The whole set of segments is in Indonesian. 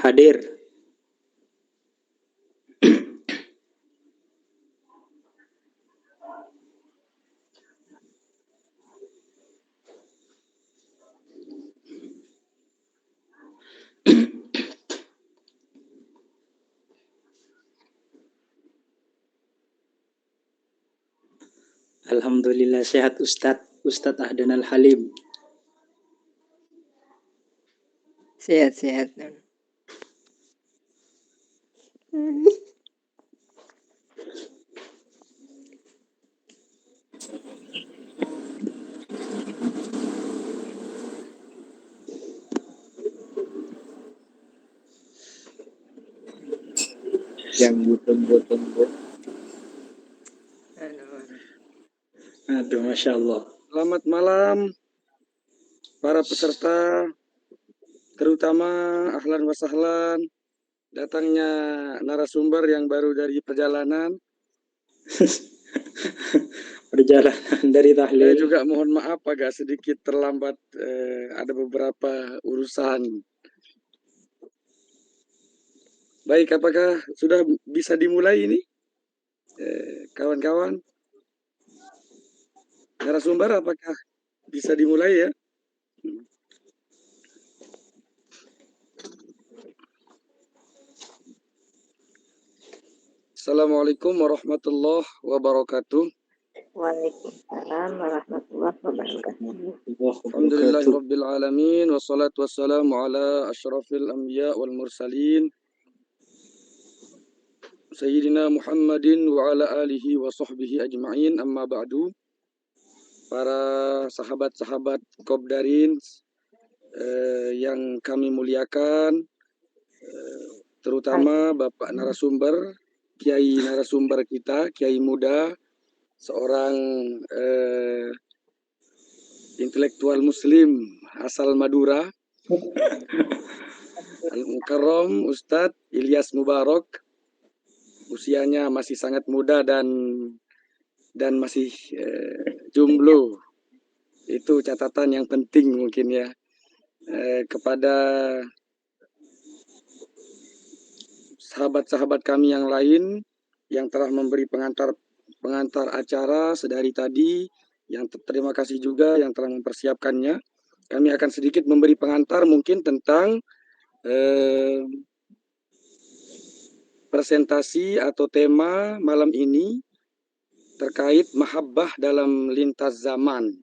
Hadir. Alhamdulillah sehat Ustadz Ahdan Al-Halim. Sehat-sehat. Yang button. Aduh, Masya Allah. Selamat malam para peserta, terutama ahlan wa sahlan datangnya narasumber yang baru dari perjalanan. Perjalanan dari Saya tahlil. juga mohon maaf agak sedikit terlambat, ada beberapa urusan. Baik, apakah sudah bisa dimulai ini? Kawan-kawan, narasumber apakah bisa dimulai ya? Assalamualaikum warahmatullahi wabarakatuh. Waalaikumsalam warahmatullahi wabarakatuh. Alhamdulillahirabbil alamin wassalatu wassalamu ala asyrafil anbiya wal mursalin Sayyidina Muhammadin wa ala alihi wa sahbihi ajma'in, amma ba'du. Para sahabat-sahabat Kopdarin yang kami muliakan, terutama Bapak narasumber, Kiai narasumber kita, Kiai muda, seorang intelektual muslim asal Madura, Al-Mukarram Ustadz Ilyas Mubarak. Usianya masih sangat muda dan masih jomblo. Itu catatan yang penting mungkin ya. Kepada sahabat-sahabat kami yang lain yang telah memberi pengantar acara sedari tadi, yang terima kasih juga yang telah mempersiapkannya. Kami akan sedikit memberi pengantar mungkin tentang presentasi atau tema malam ini terkait mahabbah dalam lintas zaman.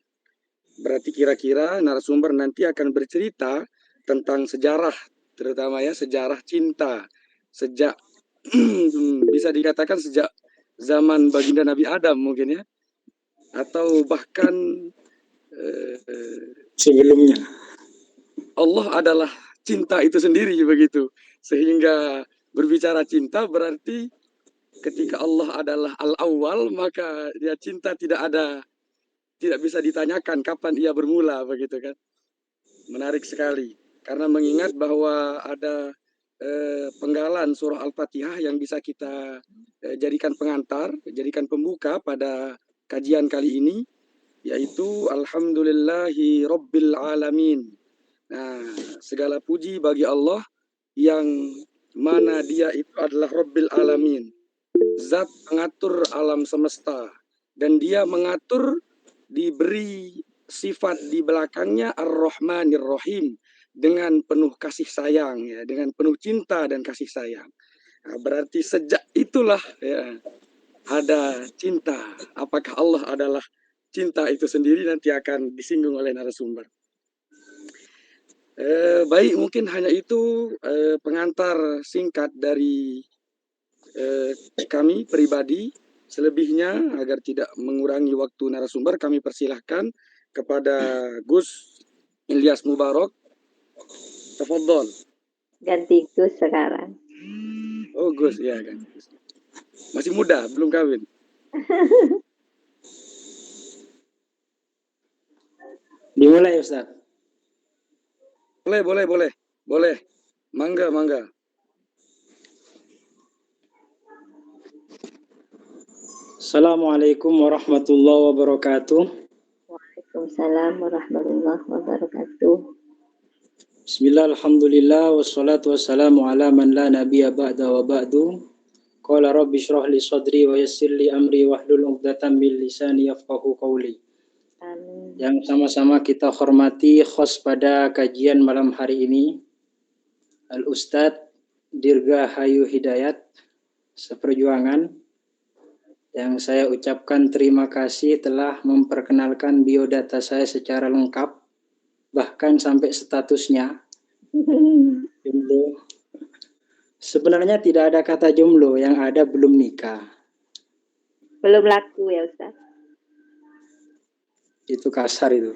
Berarti kira-kira narasumber nanti akan bercerita tentang sejarah, terutama ya sejarah cinta. Sejak bisa dikatakan sejak zaman baginda Nabi Adam mungkin ya. Atau bahkan Sebelumnya. Allah adalah cinta itu sendiri begitu. Sehingga berbicara cinta berarti ketika Allah adalah al-awwal, maka dia cinta tidak bisa ditanyakan kapan ia bermula begitu kan. Menarik sekali karena mengingat bahwa ada penggalan surah Al-Fatihah yang bisa kita jadikan pengantar, jadikan pembuka pada kajian kali ini, yaitu Alhamdulillahi Rabbil Alamin. Nah, segala puji bagi Allah yang mana dia itu adalah Rabbil Alamin, zat pengatur alam semesta, dan dia mengatur, diberi sifat di belakangnya Ar-Rahmanir Rahim, dengan penuh kasih sayang ya, dengan penuh cinta dan kasih sayang. Nah, berarti sejak itulah ya ada cinta. Apakah Allah adalah cinta itu sendiri nanti akan disinggung oleh narasumber. Baik, mungkin hanya itu pengantar singkat dari kami pribadi. Selebihnya agar tidak mengurangi waktu narasumber, kami persilahkan kepada Gus Ilyas Mubarak. Tafadhol. Ganti Gus sekarang. Oh Gus, ya kan. Masih muda, belum kawin. Dimulai Ustadz. Boleh. Mangga. Assalamualaikum warahmatullahi wabarakatuh. Waalaikumsalam warahmatullahi wabarakatuh. Bismillah, alhamdulillah, wassalatu wassalamu ala man la nabiyya ba'da wa ba'du. Qala rabbi syrah li sadri wa yassir li amri wahlul 'uqdatam min lisani yafqahu qawli. Amin. Yang sama-sama kita hormati host pada kajian malam hari ini, Al-Ustadz Dirgahayu Hidayat seperjuangan, yang saya ucapkan terima kasih telah memperkenalkan biodata saya secara lengkap, bahkan sampai statusnya jomblo. Sebenarnya tidak ada kata jomblo, yang ada belum nikah. Belum laku ya Ustaz. Itu kasar itu.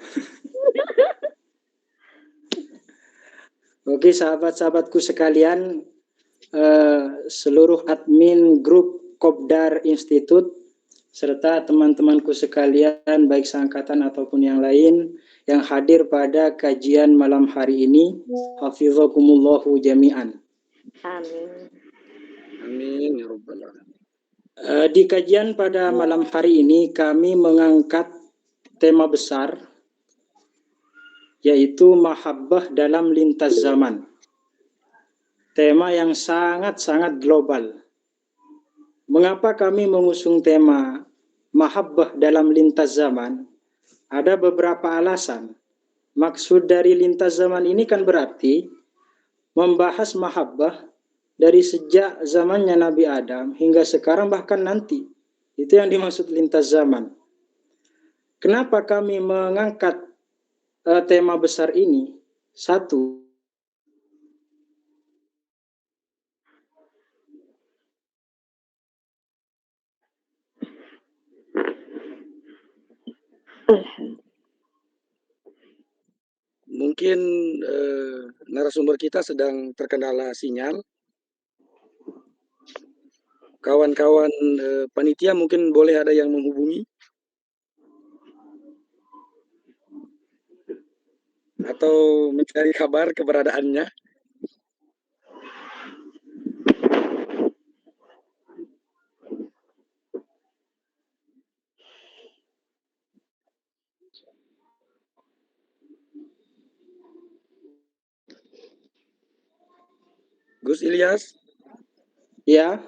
Oke, sahabat-sahabatku sekalian, seluruh admin grup Kopdar Institute serta teman-temanku sekalian baik seangkatan ataupun yang lain yang hadir pada kajian malam hari ini, hafizakumullahu jami'an. Amin. Amin ya rabbal alamin. Di kajian pada malam hari ini kami mengangkat tema besar, yaitu mahabbah dalam lintas zaman. Tema yang sangat-sangat global. Mengapa kami mengusung tema mahabbah dalam lintas zaman? Ada beberapa alasan. Maksud dari lintas zaman ini kan berarti membahas mahabbah dari sejak zamannya Nabi Adam hingga sekarang bahkan nanti. Itu yang dimaksud lintas zaman. Kenapa kami mengangkat tema besar ini? Satu, Mungkin narasumber kita sedang terkendala sinyal. Kawan-kawan panitia mungkin boleh ada yang menghubungi atau mencari kabar keberadaannya. Gus Ilyas, ya,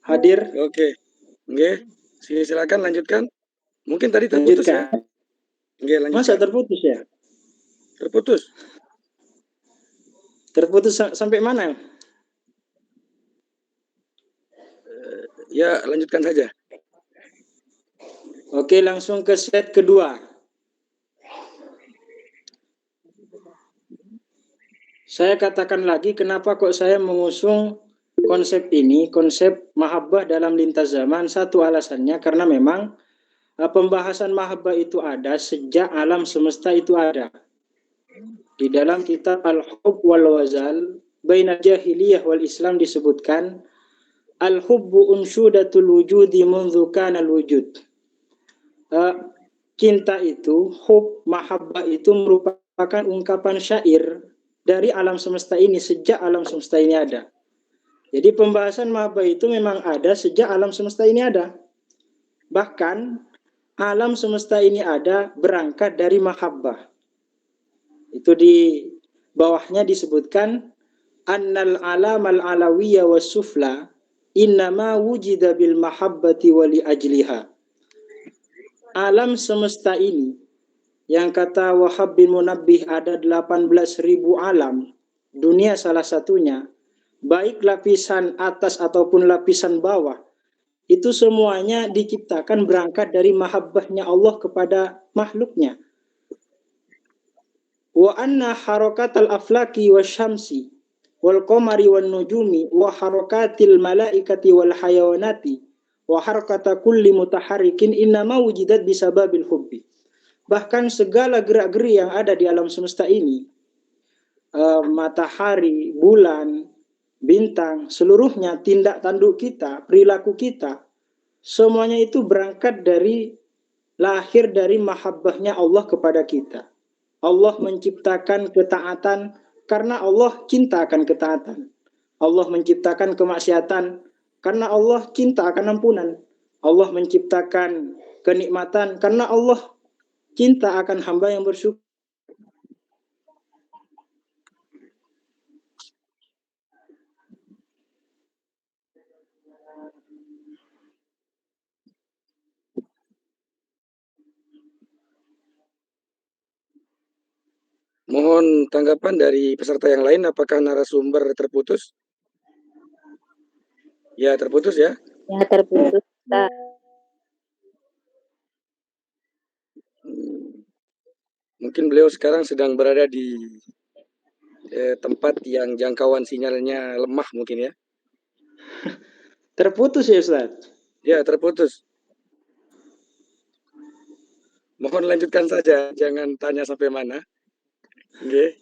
hadir. oke, nggih, silakan lanjutkan. Mungkin tadi terputus ya? Lanjutkan. Nggih, Masa lanjutkan. terputus ya? Terputus. Terputus sampai mana? Ya, lanjutkan saja. Oke, langsung ke set kedua. Saya katakan lagi kenapa kok saya mengusung konsep ini, konsep mahabbah dalam lintas zaman. Satu alasannya karena memang pembahasan mahabbah itu ada sejak alam semesta itu ada. Di dalam kitab Al-Hubb wal Wazal Bainal Jahiliyah wal Islam disebutkan Al-hubbu unshudatul wujudi mundzu kanal wujud. Cinta itu, hub, mahabbah itu merupakan ungkapan syair dari alam semesta ini sejak alam semesta ini ada. Jadi pembahasan mahabbah itu memang ada sejak alam semesta ini ada. Bahkan alam semesta ini ada berangkat dari mahabbah. Itu di bawahnya disebutkan annal alamal alawiyya was sufla innama wujida bil mahabbati wa li ajliha. Alam semesta ini yang kata Wahab bin Munabbih ada 18.000 alam, dunia salah satunya, baik lapisan atas ataupun lapisan bawah, itu semuanya diciptakan berangkat dari mahabbahnya Allah kepada makhluknya. Wa anna harakatal aflaki wasyamsi wal qamari wan nujumi wa harakatil malaikati wal hayawanati wa harakata kulli mutaharrikin innama wujidat bisababil hubbi. Bahkan segala gerak-geri yang ada di alam semesta ini, matahari, bulan, bintang, seluruhnya tindak tanduk kita, perilaku kita, semuanya itu berangkat dari, lahir dari mahabbahnya Allah kepada kita. Allah menciptakan ketaatan karena Allah cinta akan ketaatan. Allah menciptakan kemaksiatan karena Allah cinta akan ampunan. Allah menciptakan kenikmatan karena Allah cinta akan hamba yang bersyukur. Mohon tanggapan dari peserta yang lain, apakah narasumber terputus? Ya, terputus ya. Ya, terputus, Ustaz. Mungkin beliau sekarang sedang berada di tempat yang jangkauan sinyalnya lemah mungkin ya. Terputus ya Ustaz? Ya, terputus. Mohon lanjutkan saja, jangan tanya sampai mana. Oke.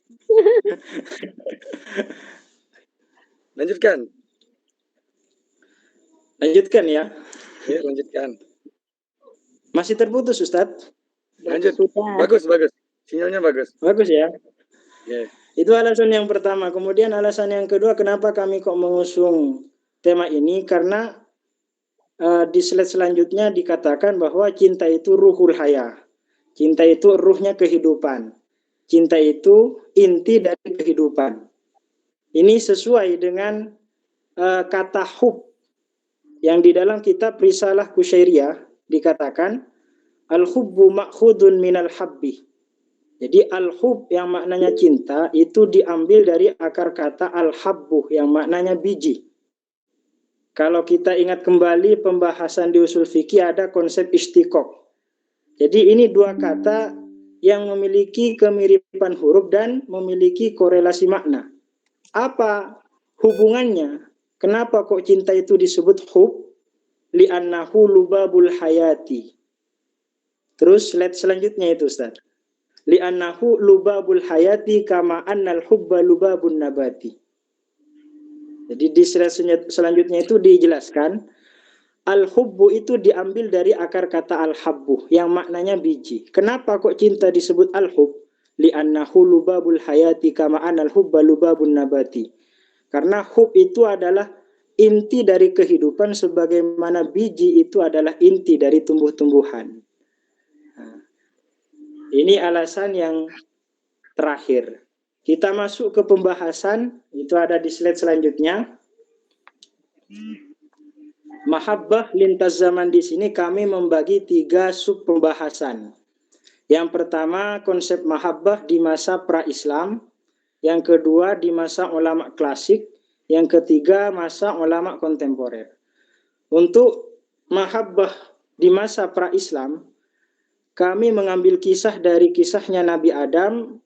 Lanjutkan. Lanjutkan ya. Ya, lanjutkan. Masih terputus Ustaz? Lanjut. Sudah. Bagus, bagus. Sinyalnya bagus. Bagus ya. Ya. Itu alasan yang pertama. Kemudian alasan yang kedua, kenapa kami kok mengusung tema ini? Karena di slide selanjutnya dikatakan bahwa cinta itu ruhul hayah. Cinta itu ruhnya kehidupan. Cinta itu inti dari kehidupan. Ini sesuai dengan kata hub yang di dalam kitab Risalah Kusyairiyah dikatakan al-hubbu ma'khudun minal habbi. Jadi al-hub yang maknanya cinta itu diambil dari akar kata al-habbu yang maknanya biji. Kalau kita ingat kembali pembahasan di usul fikih ada konsep istiqoq. Jadi ini dua kata yang memiliki kemiripan huruf dan memiliki korelasi makna. Apa hubungannya? Kenapa kok cinta itu disebut hub? Li'annahu lubabul hayati. Terus slide selanjutnya itu Ustaz. Li'annahu lubabul hayati kama annal hubba lubabun nabati. Jadi di slide selanjutnya itu dijelaskan al-hubbu itu diambil dari akar kata al-habbu yang maknanya biji. Kenapa kok cinta disebut al-hub? Li'annahu lubabul hayati kama annal hubba lubabun nabati. Karena hub itu adalah inti dari kehidupan sebagaimana biji itu adalah inti dari tumbuh-tumbuhan. Nah, ini alasan yang terakhir. Kita masuk ke pembahasan, itu ada di slide selanjutnya. Mahabbah lintas zaman di sini kami membagi 3 sub pembahasan. Yang pertama konsep mahabbah di masa pra-Islam, yang kedua di masa ulama klasik, yang ketiga masa ulama kontemporer. Untuk mahabbah di masa pra-Islam, kami mengambil kisah dari kisahnya Nabi Adam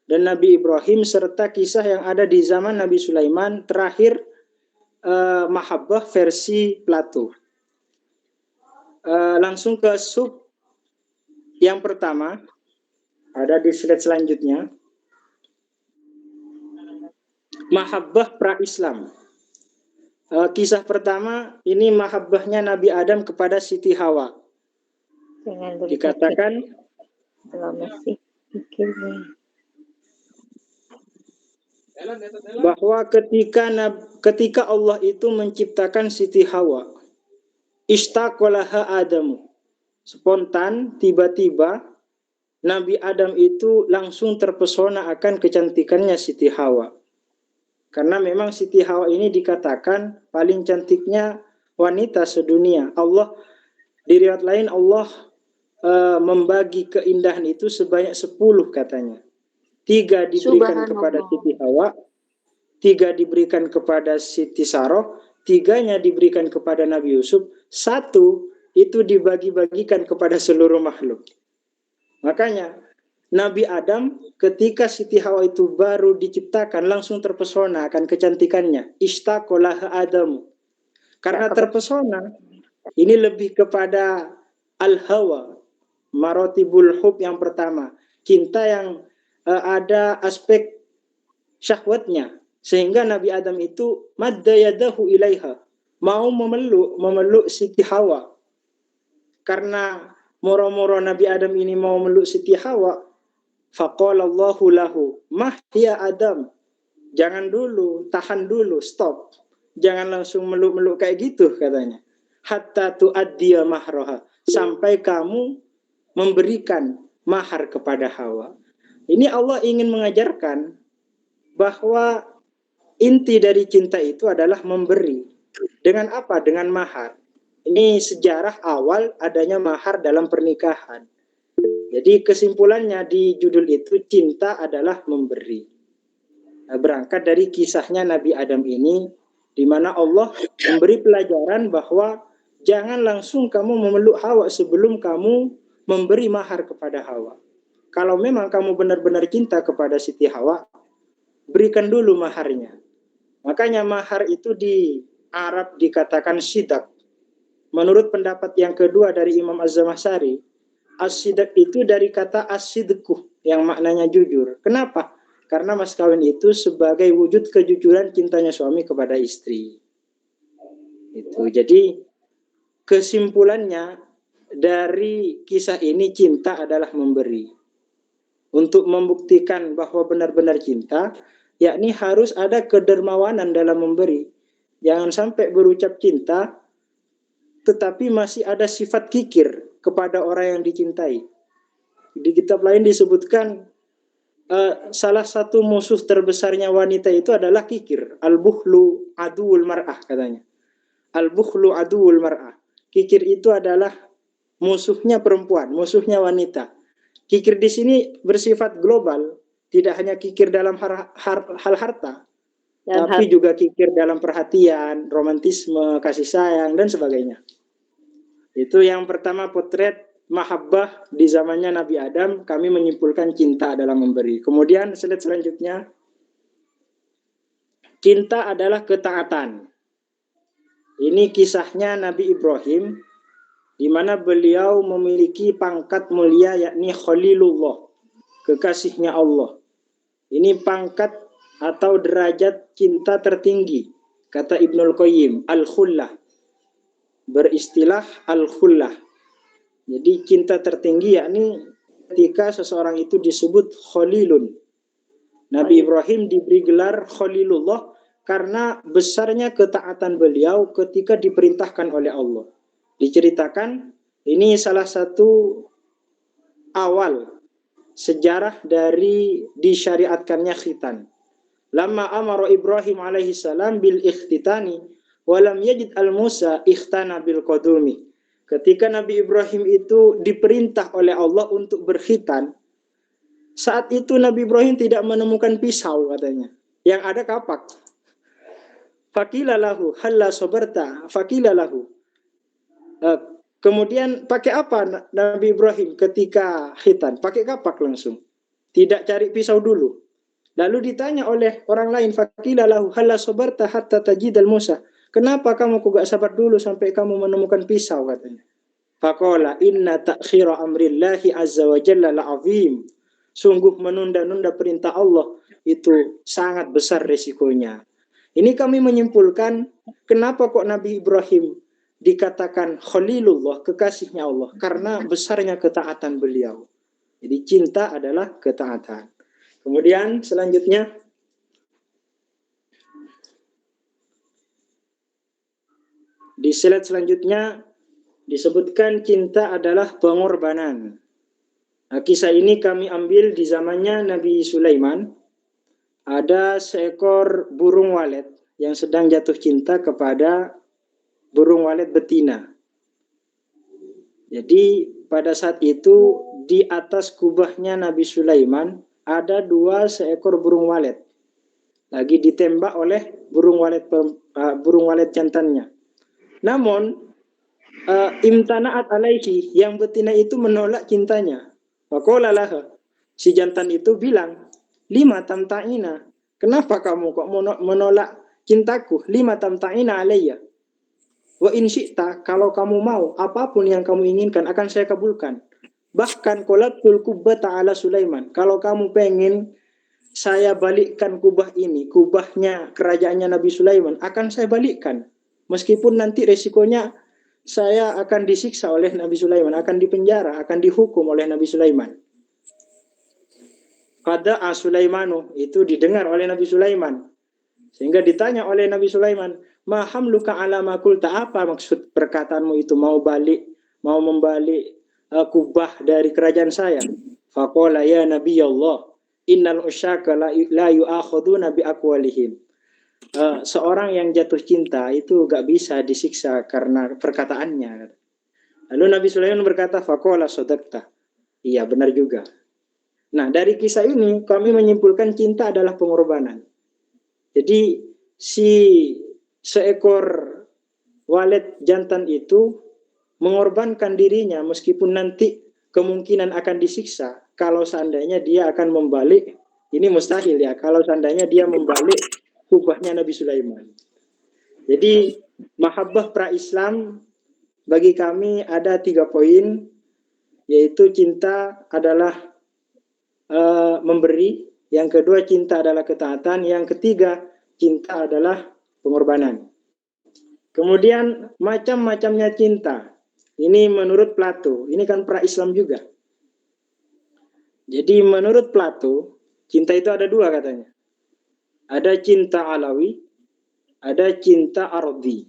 dan Nabi Ibrahim serta kisah yang ada di zaman Nabi Sulaiman, terakhir mahabbah versi Plato. Langsung ke sub yang pertama, ada di slide selanjutnya. Mahabbah pra-Islam. Kisah pertama ini mahabbahnya Nabi Adam kepada Siti Hawa. Dikatakan kalau masih pikir nih. bahwa ketika Allah itu menciptakan Siti Hawa, istaqolaha Adamu, spontan tiba-tiba Nabi Adam itu langsung terpesona akan kecantikannya Siti Hawa. Karena memang Siti Hawa ini dikatakan paling cantiknya wanita sedunia. Allah di riwayat lain Allah membagi keindahan itu sebanyak 10 katanya. 3 diberikan kepada Siti Hawa, 3 diberikan kepada Siti Saroh, 3-nya diberikan kepada Nabi Yusuf, 1 itu dibagi-bagikan kepada seluruh makhluk. Makanya Nabi Adam ketika Siti Hawa itu baru diciptakan langsung terpesona akan kecantikannya. Istaqolaha Adamu. Karena terpesona, ini lebih kepada al-hawa, marotibul hub yang pertama. Cinta yang ada aspek syahwatnya. Sehingga Nabi Adam itu madda yadahu ilaiha. Mau memeluk Siti Hawa. Karena moro-moro Nabi Adam ini mau memeluk Siti Hawa. Faqalallahu lahu, mah ya Adam. Jangan dulu, tahan dulu, stop. Jangan langsung meluk-meluk kayak gitu katanya. Hatta tu'addiya mahraha. Sampai kamu memberikan mahar kepada Hawa. Ini Allah ingin mengajarkan bahwa inti dari cinta itu adalah memberi. Dengan apa? Dengan mahar. Ini sejarah awal adanya mahar dalam pernikahan. Jadi kesimpulannya di judul itu, cinta adalah memberi. Berangkat dari kisahnya Nabi Adam ini, di mana Allah memberi pelajaran bahwa jangan langsung kamu memeluk Hawa sebelum kamu memberi mahar kepada Hawa. Kalau memang kamu benar-benar cinta kepada Siti Hawa, berikan dulu maharnya. Makanya mahar itu di Arab dikatakan sidak. Menurut pendapat yang kedua dari Imam Az-Zamakhsyari, as-sidak itu dari kata as-sidqu yang maknanya jujur. Kenapa? Karena mas kawin itu sebagai wujud kejujuran cintanya suami kepada istri. Itu. Jadi kesimpulannya dari kisah ini, cinta adalah memberi. Untuk membuktikan bahwa benar-benar cinta, yakni harus ada kedermawanan dalam memberi. Jangan sampai berucap cinta tetapi masih ada sifat kikir kepada orang yang dicintai. Di kitab lain disebutkan salah satu musuh terbesarnya wanita itu adalah kikir. Al-bukhlu aduul mar'ah katanya. Al-bukhlu aduul mar'ah. Kikir itu adalah musuhnya perempuan, musuhnya wanita. Kikir di sini bersifat global, tidak hanya kikir dalam hal harta, tapi juga kikir dalam perhatian, romantisme, kasih sayang, dan sebagainya. Itu yang pertama, potret mahabbah di zamannya Nabi Adam. Kami menyimpulkan cinta adalah memberi. Kemudian slide selanjutnya, cinta adalah ketaatan. Ini kisahnya Nabi Ibrahim, di mana beliau memiliki pangkat mulia yakni Khalilullah, kekasihnya Allah. Ini pangkat atau derajat cinta tertinggi, kata Ibnul Qayyim, al-khullah. Beristilah al-khullah. Jadi cinta tertinggi yakni ketika seseorang itu disebut Khalilun. Nabi Ibrahim diberi gelar Khalilullah karena besarnya ketaatan beliau ketika diperintahkan oleh Allah. Diceritakan ini salah satu awal sejarah dari disyariatkannya khitan. Lama amara Ibrahim alaihi salam bil ikhtitani walam yajid al-Musa ikhtana bil qadumi. Ketika Nabi Ibrahim itu diperintah oleh Allah untuk berkhitan, saat itu Nabi Ibrahim tidak menemukan pisau katanya. Yang ada kapak. Faqila lahu halla sabarta faqila lahu. Kemudian pakai apa Nabi Ibrahim ketika khitan? Pakai kapak langsung. Tidak cari pisau dulu. Lalu ditanya oleh orang lain, faqila lahu halla sabarta hatta tajidal Musa. Kenapa kamu kok gak sabar dulu sampai kamu menemukan pisau katanya? Faqala inna ta'khira amrillahi azza wa jalla la'azim. Sungguh menunda-nunda perintah Allah itu sangat besar resikonya. Ini kami menyimpulkan kenapa kok Nabi Ibrahim dikatakan Khalilullah, kekasihnya Allah, karena besarnya ketaatan beliau. Jadi cinta adalah ketaatan. Kemudian selanjutnya, di slide selanjutnya disebutkan cinta adalah pengorbanan. Nah, kisah ini kami ambil di zamannya Nabi Sulaiman. Ada seekor burung walet yang sedang jatuh cinta kepada burung walet betina. Jadi pada saat itu di atas kubahnya Nabi Sulaiman ada 2 seekor burung walet. Lagi ditembak oleh burung walet jantannya. Namun imtana'at alaihi, yang betina itu menolak cintanya. Faqala laha, si jantan itu bilang, lima tamta'ina, kenapa kamu kok menolak cintaku? Lima tamta'ina alayya. Wa in syi'ta, kalau kamu mau, apapun yang kamu inginkan akan saya kabulkan. Bahkan qalatul kubbata ala Sulaiman, kalau kamu pengen saya balikkan kubah ini, kubahnya kerajaannya Nabi Sulaiman, akan saya balikkan. Meskipun nanti resikonya saya akan disiksa oleh Nabi Sulaiman, akan dipenjara, akan dihukum oleh Nabi Sulaiman. Qada'a Sulaimanu, itu didengar oleh Nabi Sulaiman. Sehingga ditanya oleh Nabi Sulaiman, ma hamluka ala ma qulta, apa maksud perkataanmu itu, mau membalik kubah dari kerajaan saya? Faqala ya Nabi Allah, innal usyaka la yu'akhuduna bi aqwalihim. Seorang yang jatuh cinta itu gak bisa disiksa karena perkataannya. Lalu Nabi Sulaiman berkata, faqala sadaqta, Iya, benar juga. Nah, dari kisah ini kami menyimpulkan cinta adalah pengorbanan. Jadi si seekor walet jantan itu mengorbankan dirinya meskipun nanti kemungkinan akan disiksa kalau seandainya dia akan membalik. Ini mustahil ya, kalau seandainya dia membalik kubahnya Nabi Sulaiman. Jadi mahabbah pra-Islam bagi kami ada 3 poin, yaitu cinta adalah memberi, yang kedua cinta adalah ketaatan, yang ketiga cinta adalah pengorbanan. Kemudian macam-macamnya cinta. Ini menurut Plato, ini kan pra-Islam juga. Jadi menurut Plato, cinta itu ada 2 katanya. Ada cinta alawi, ada cinta ardi.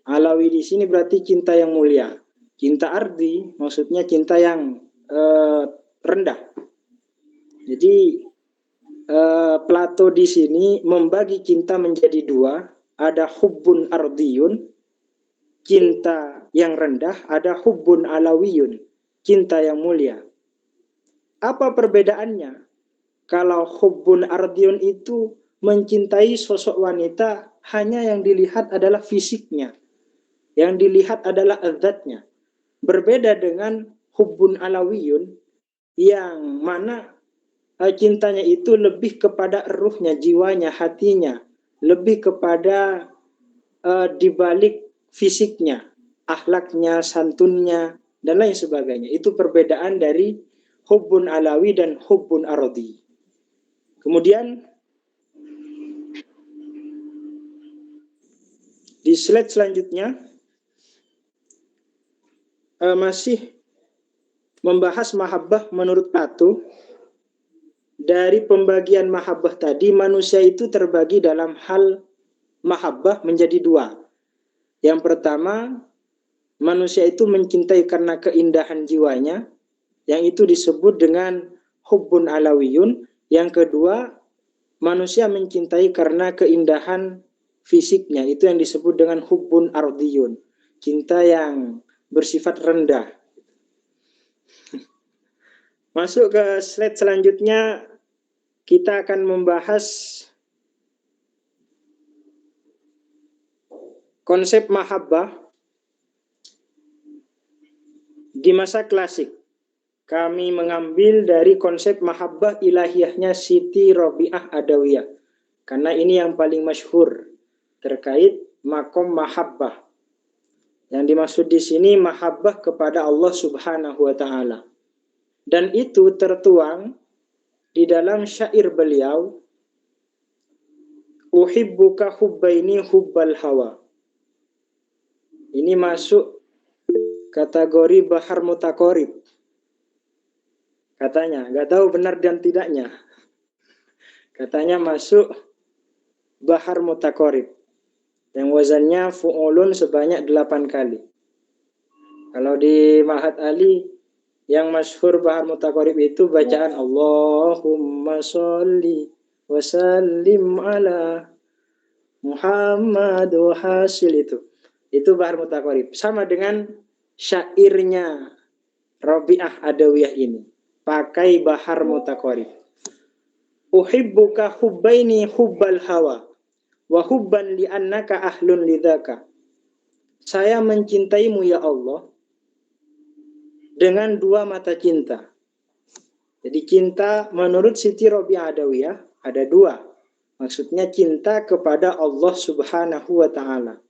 Alawi di sini berarti cinta yang mulia. Cinta ardi maksudnya cinta yang rendah. Jadi Plato di sini membagi cinta menjadi 2. Ada hubbun ardiyun, cinta yang rendah, ada hubbun alawiyun, cinta yang mulia. Apa perbedaannya? Kalau hubbun ardiyun itu mencintai sosok wanita hanya yang dilihat adalah fisiknya, yang dilihat adalah zatnya. Berbeda dengan hubbun alawiyun yang mana cintanya itu lebih kepada ruhnya, jiwanya, hatinya, lebih kepada dibalik fisiknya, akhlaknya, santunnya, dan lain sebagainya. Itu perbedaan dari hubbun alawi dan hubbun ardi. Kemudian di slide selanjutnya masih membahas mahabbah menurut Plato. Dari pembagian mahabbah tadi, manusia itu terbagi dalam hal mahabbah menjadi 2. Yang pertama, manusia itu mencintai karena keindahan jiwanya, yang itu disebut dengan hubbun alawiyun. Yang kedua, manusia mencintai karena keindahan fisiknya, itu yang disebut dengan hubbun ardiyun, cinta yang bersifat rendah. Masuk ke slide selanjutnya, kita akan membahas konsep mahabbah di masa klasik. Kami mengambil dari konsep mahabbah ilahiyahnya Siti Robiah Adawiyah, karena ini yang paling masyhur terkait makom mahabbah. Yang dimaksud di sini mahabbah kepada Allah Subhanahu wa taala. Dan itu tertuang di dalam syair beliau, uhibbuka hubbaini hubbal hawa. Ini masuk kategori bahar mutaqarib. Katanya, nggak tahu benar dan tidaknya. Katanya masuk bahar mutaqarib yang wazannya fu'ulun sebanyak 8 kali. Kalau di Ma'had Ali yang masyhur bahar mutaqarib itu bacaan Allahumma sholli wa sallim ala Muhammad wa hasil itu. Itu bahar mutaqarib. Sama dengan syairnya Robiah Adawiyah ini. Pakai bahar mutaqarib. Uhibbuka hubbaini hubbal hawa wa hubban li'annaka ahlun lidzaka. Saya mencintaimu ya Allah dengan 2 mata cinta. Jadi cinta menurut Siti Robiah Adawiyah ada 2. Maksudnya cinta kepada Allah Subhanahu wa taala.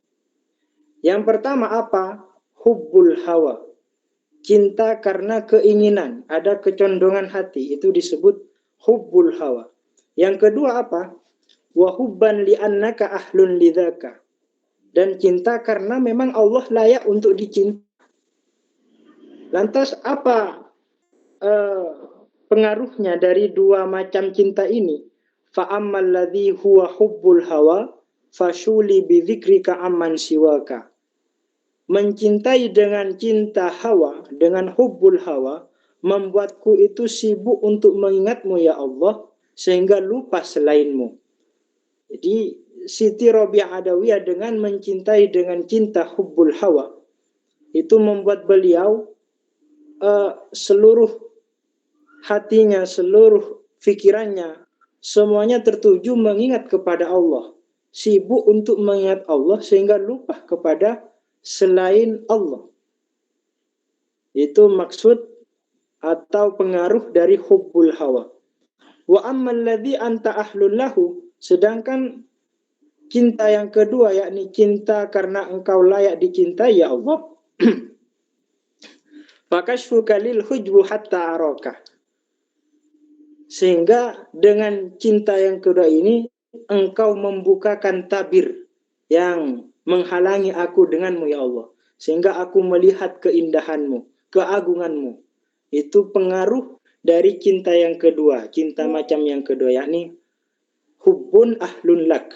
Yang pertama apa? Hubbul hawa. Cinta karena keinginan, ada kecondongan hati, itu disebut hubbul hawa. Yang kedua apa? Wa hubban li'annaka ahlun lidzaka. Dan cinta karena memang Allah layak untuk dicintai. Lantas apa pengaruhnya dari 2 macam cinta ini? Fa'ammal ladzi huwa hubbul hawa fashuli bi dzikrika amman siwaka. Mencintai dengan cinta hawa, dengan hubbul hawa, membuatku itu sibuk untuk mengingatmu ya Allah, sehingga lupa selainmu. Jadi Siti Robiah Adawiyah dengan mencintai dengan cinta hubbul hawa, itu membuat beliau seluruh hatinya, seluruh pikirannya, semuanya tertuju mengingat kepada Allah. Sibuk untuk mengingat Allah sehingga lupa kepada selain Allah. Itu maksud atau pengaruh dari hubbul hawa. Wa ammal ladzi anta ahlul lahu, sedangkan cinta yang kedua, yakni cinta karena engkau layak dicintai ya Allah. Fakashfuka lil hujbu hatta araka. Sehingga dengan cinta yang kedua ini engkau membukakan tabir yang menghalangi aku denganmu ya Allah. Sehingga aku melihat keindahanmu, keagunganmu. Itu pengaruh dari cinta yang kedua, cinta macam yang kedua, yakni hubbun ahlun lak,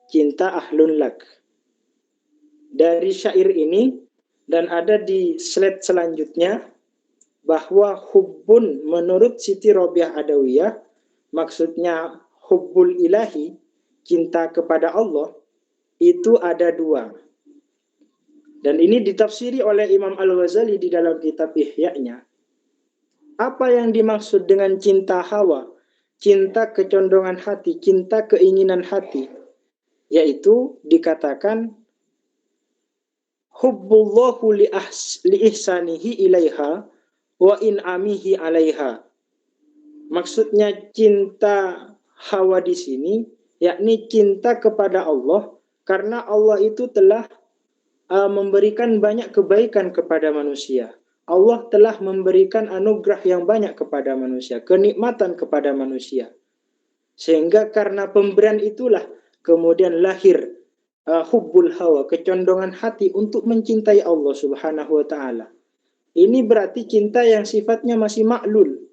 cinta ahlun lak. Dari syair ini dan ada di slide selanjutnya bahwa hubbun menurut Siti Robiah Adawiyah maksudnya hubbul ilahi, cinta kepada Allah, itu ada dua. Dan ini ditafsiri oleh Imam Al-Ghazali di dalam kitab Ihya-nya. Apa yang dimaksud dengan cinta hawa? Cinta kecondongan hati, cinta keinginan hati. Yaitu dikatakan hubbullahu li ihsanihi ilaiha wa in'amihi alaiha. Maksudnya cinta hawa di sini yakni cinta kepada Allah karena Allah itu telah memberikan banyak kebaikan kepada manusia. Allah telah memberikan anugerah yang banyak kepada manusia, kenikmatan kepada manusia. Sehingga karena pemberian itulah kemudian lahir hubbul hawa, kecondongan hati untuk mencintai Allah Subhanahu wa taala. Ini berarti cinta yang sifatnya masih maklul.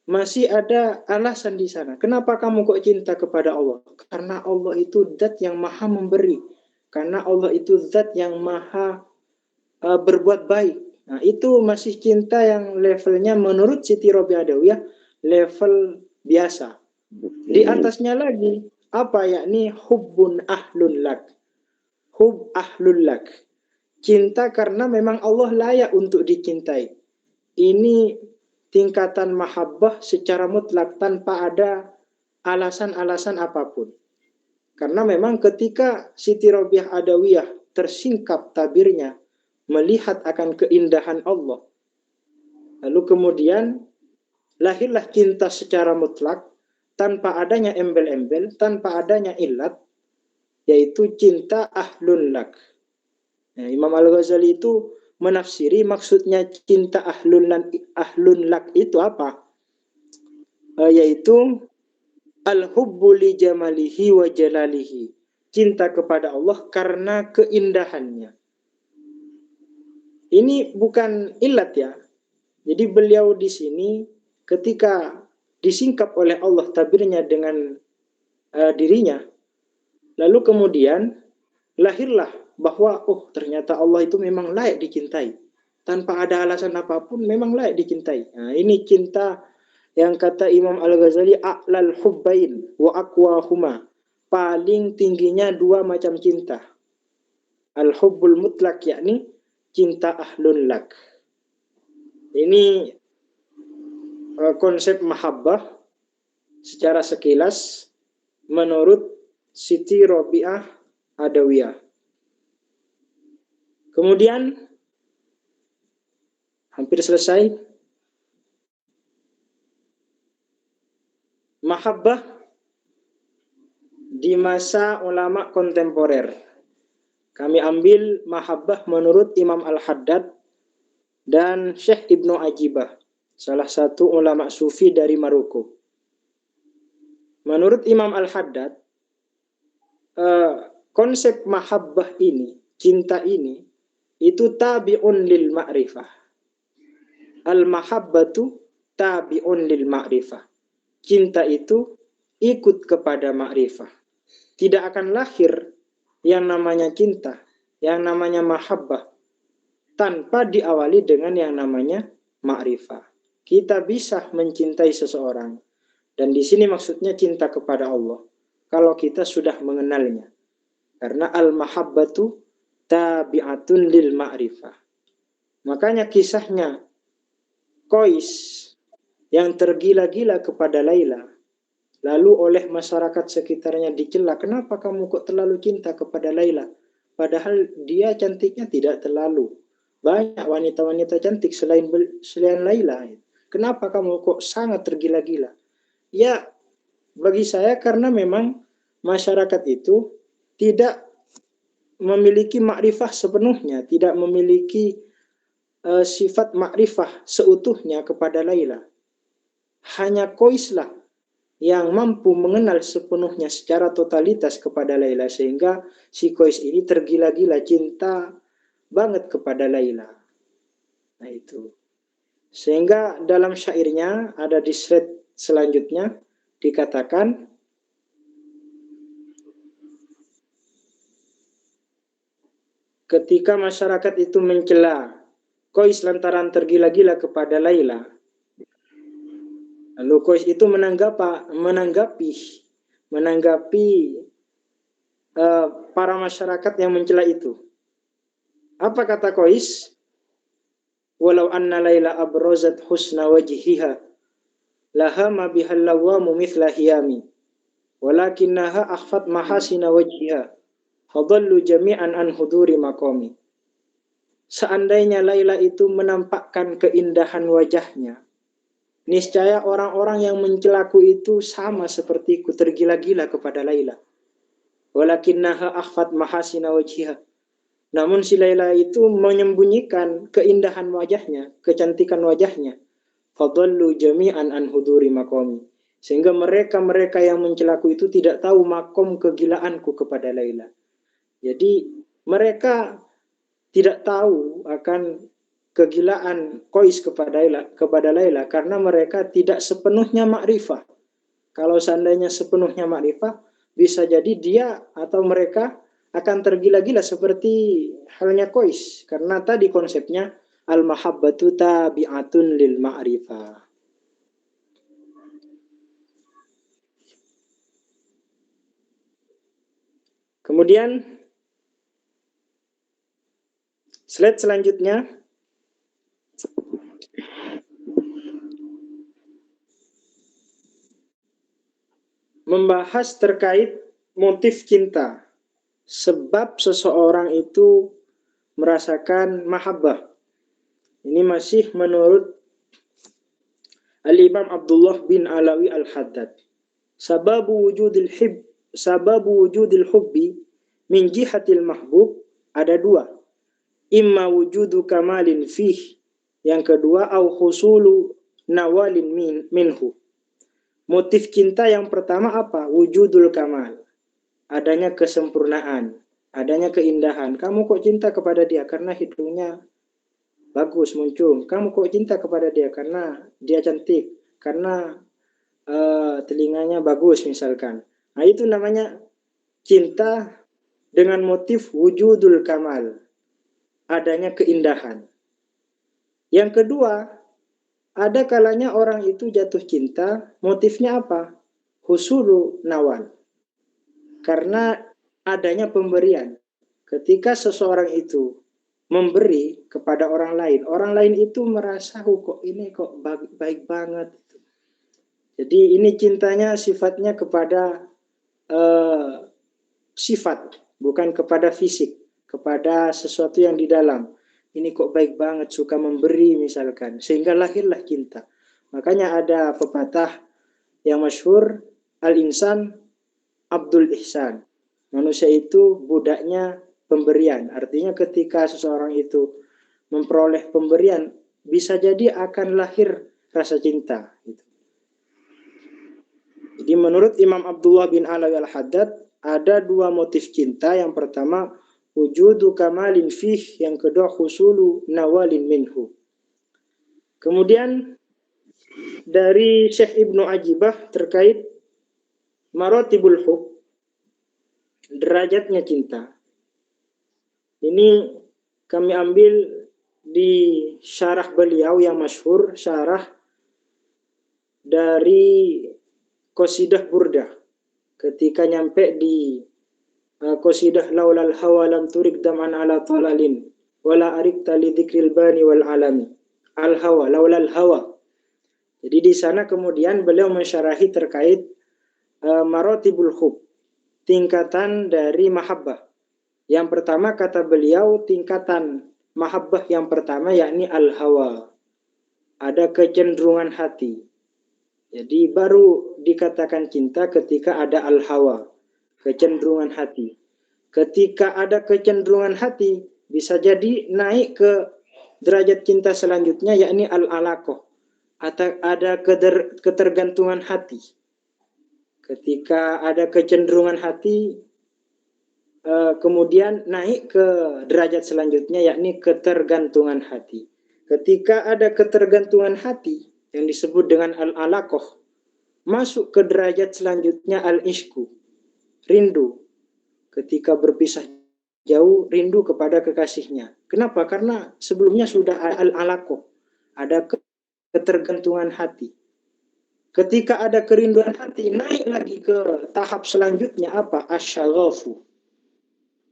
Masih ada alasan di sana. Kenapa kamu kok cinta kepada Allah? Karena Allah itu zat yang maha memberi. Karena Allah itu zat yang maha berbuat baik. Nah, itu masih cinta yang levelnya menurut Siti Robiah Adawiyah level biasa. Di atasnya lagi apa, yakni hubbun ahlun lak. Hub ahlul lak. Cinta karena memang Allah layak untuk dicintai. Ini tingkatan mahabbah secara mutlak tanpa ada alasan-alasan apapun. Karena memang ketika Siti Robiah Adawiyah tersingkap tabirnya melihat akan keindahan Allah, lalu kemudian lahirlah cinta secara mutlak tanpa adanya embel-embel, tanpa adanya ilat, yaitu cinta ahlun lak. Nah, Imam Al-Ghazali itu menafsiri maksudnya cinta ahlun lak itu apa? Yaitu al-hubbu li jamalihi wa jalalihi. Cinta kepada Allah karena keindahannya. Ini bukan ilat ya. Jadi beliau di sini ketika disingkap oleh Allah tabirnya dengan dirinya, lalu kemudian lahirlah bahwa ternyata Allah itu memang layak dicintai. Tanpa ada alasan apapun memang layak dicintai. Nah, ini cinta yang kata Imam Al-Ghazali a'lal hubbain wa aqwahuma. Paling tingginya dua macam cinta. Al-hubbul mutlak yakni cinta ahlun lak. Ini konsep mahabbah secara sekilas menurut Siti Robiah Adawiyah. Kemudian hampir selesai. Mahabbah di masa ulama kontemporer. Kami ambil mahabbah menurut Imam Al-Haddad dan Syekh Ibnu Ajibah, salah satu ulama sufi dari Maroko. Menurut Imam Al-Haddad, konsep mahabbah ini, cinta ini, itu tabi'un lil ma'rifah. Al-mahabbatu tabi'un lil ma'rifah. Cinta itu ikut kepada ma'rifah. Tidak akan lahir yang namanya cinta, yang namanya mahabbah, tanpa diawali dengan yang namanya ma'rifah. Kita bisa mencintai seseorang. Dan di sini maksudnya cinta kepada Allah. Kalau kita sudah mengenalnya. Karena al-mahabbatu tabi'atun lil ma'rifah. Makanya kisahnya Qais yang tergila-gila kepada Laila, lalu oleh masyarakat sekitarnya dicela, kenapa kamu kok terlalu cinta kepada Laila? Padahal dia cantiknya tidak terlalu. Banyak wanita-wanita cantik selain Laila. Kenapa kamu kok sangat tergila-gila? Ya, bagi saya karena memang masyarakat itu tidak memiliki makrifah sepenuhnya, tidak memiliki sifat makrifah seutuhnya kepada Laila. Hanya Qais lah yang mampu mengenal sepenuhnya secara totalitas kepada Laila, sehingga si Qais ini tergila-gila cinta banget kepada Laila. Nah itu. Sehingga dalam syairnya ada di slide selanjutnya dikatakan, ketika masyarakat itu mencela Qais lantaran tergila-gila kepada Laila, lalu Qais itu menanggapi para masyarakat yang mencela itu. Apa kata Qais? Walau anna Laila abrazat husna wajhiha lahama bihal lawamu mithla hiyami walakinnaha akhfat mahasina wajhiha fadallu jami'an an huduri maqami. Seandainya Laila itu menampakkan keindahan wajahnya, niscaya orang-orang yang mencelaku itu sama sepertiku, tergila-gila kepada Laila. Walakinnaha akhfat mahasina wajhiha. Namun si Laila itu menyembunyikan keindahan wajahnya, kecantikan wajahnya. Fadallu jami'an an huduri maqami. Sehingga mereka yang mencelaku itu tidak tahu makom kegilaanku kepada Laila. Jadi mereka tidak tahu akan kegilaan Qais kepada Laila karena mereka tidak sepenuhnya makrifah. Kalau seandainya sepenuhnya makrifah, bisa jadi dia atau mereka akan tergila-gila seperti halnya Qais, karena tadi konsepnya al-mahabbatu tabi'atun lil ma'rifah. Kemudian slide selanjutnya membahas terkait motif cinta. Sebab seseorang itu merasakan mahabbah. Ini masih menurut Al-Imam Abdullah bin Alawi Al-Haddad. Sababu wujudil hubbi min jihatil mahbub ada dua. Imma wujudu kamalin fih. Yang kedua au husulu nawalin minhu. Motif cinta yang pertama apa? Wujudul kamal. Adanya kesempurnaan, adanya keindahan. Kamu kok cinta kepada dia karena hidungnya bagus, muncul. Kamu kok cinta kepada dia karena dia cantik, karena telinganya bagus misalkan. Nah itu namanya cinta dengan motif wujudul kamal, adanya keindahan. Yang kedua, ada kalanya orang itu jatuh cinta, motifnya apa? Husulu nawal. Karena adanya pemberian. Ketika seseorang itu memberi kepada orang lain itu merasa kok ini kok baik banget. Jadi ini cintanya sifatnya kepada sifat, bukan kepada fisik, kepada sesuatu yang di dalam. Ini kok baik banget, suka memberi misalkan, sehingga lahirlah cinta. Makanya ada pepatah yang masyhur, al-insan Abdul Ihsan. Manusia itu budaknya pemberian. Artinya ketika seseorang itu memperoleh pemberian, bisa jadi akan lahir rasa cinta. Jadi menurut Imam Abdullah bin Alawi Al-Haddad, ada dua motif cinta. Yang pertama, wujudu kamalin fih. Yang kedua, husulu nawalin minhu. Kemudian dari Syekh Ibnu Ajibah terkait maratibul hub, derajatnya cinta. Ini kami ambil di syarah beliau yang masyhur, syarah dari Qasidah Burdah. Ketika nyampe di Qasidah laulal hawa lam turik dam'an ala talalin wala arikta li dzikril bani wal alami. Al hawa, laulal hawa. Jadi di sana kemudian beliau mensyarahi terkait maratibul hub, tingkatan dari mahabbah. Yang pertama kata beliau, tingkatan mahabbah yang pertama yakni al-hawa, ada kecenderungan hati. Jadi baru dikatakan cinta ketika ada al-hawa, kecenderungan hati. Ketika ada kecenderungan hati, bisa jadi naik ke derajat cinta selanjutnya yakni al-alaqah, atau ada ketergantungan hati. Ketika ada kecenderungan hati, kemudian naik ke derajat selanjutnya yakni ketergantungan hati. Ketika ada ketergantungan hati yang disebut dengan al-alaqah, masuk ke derajat selanjutnya al-ishku, rindu. Ketika berpisah jauh, rindu kepada kekasihnya. Kenapa? Karena sebelumnya sudah al-alaqah, ada ketergantungan hati. Ketika ada kerinduan hati, naik lagi ke tahap selanjutnya apa? Asyaghafu.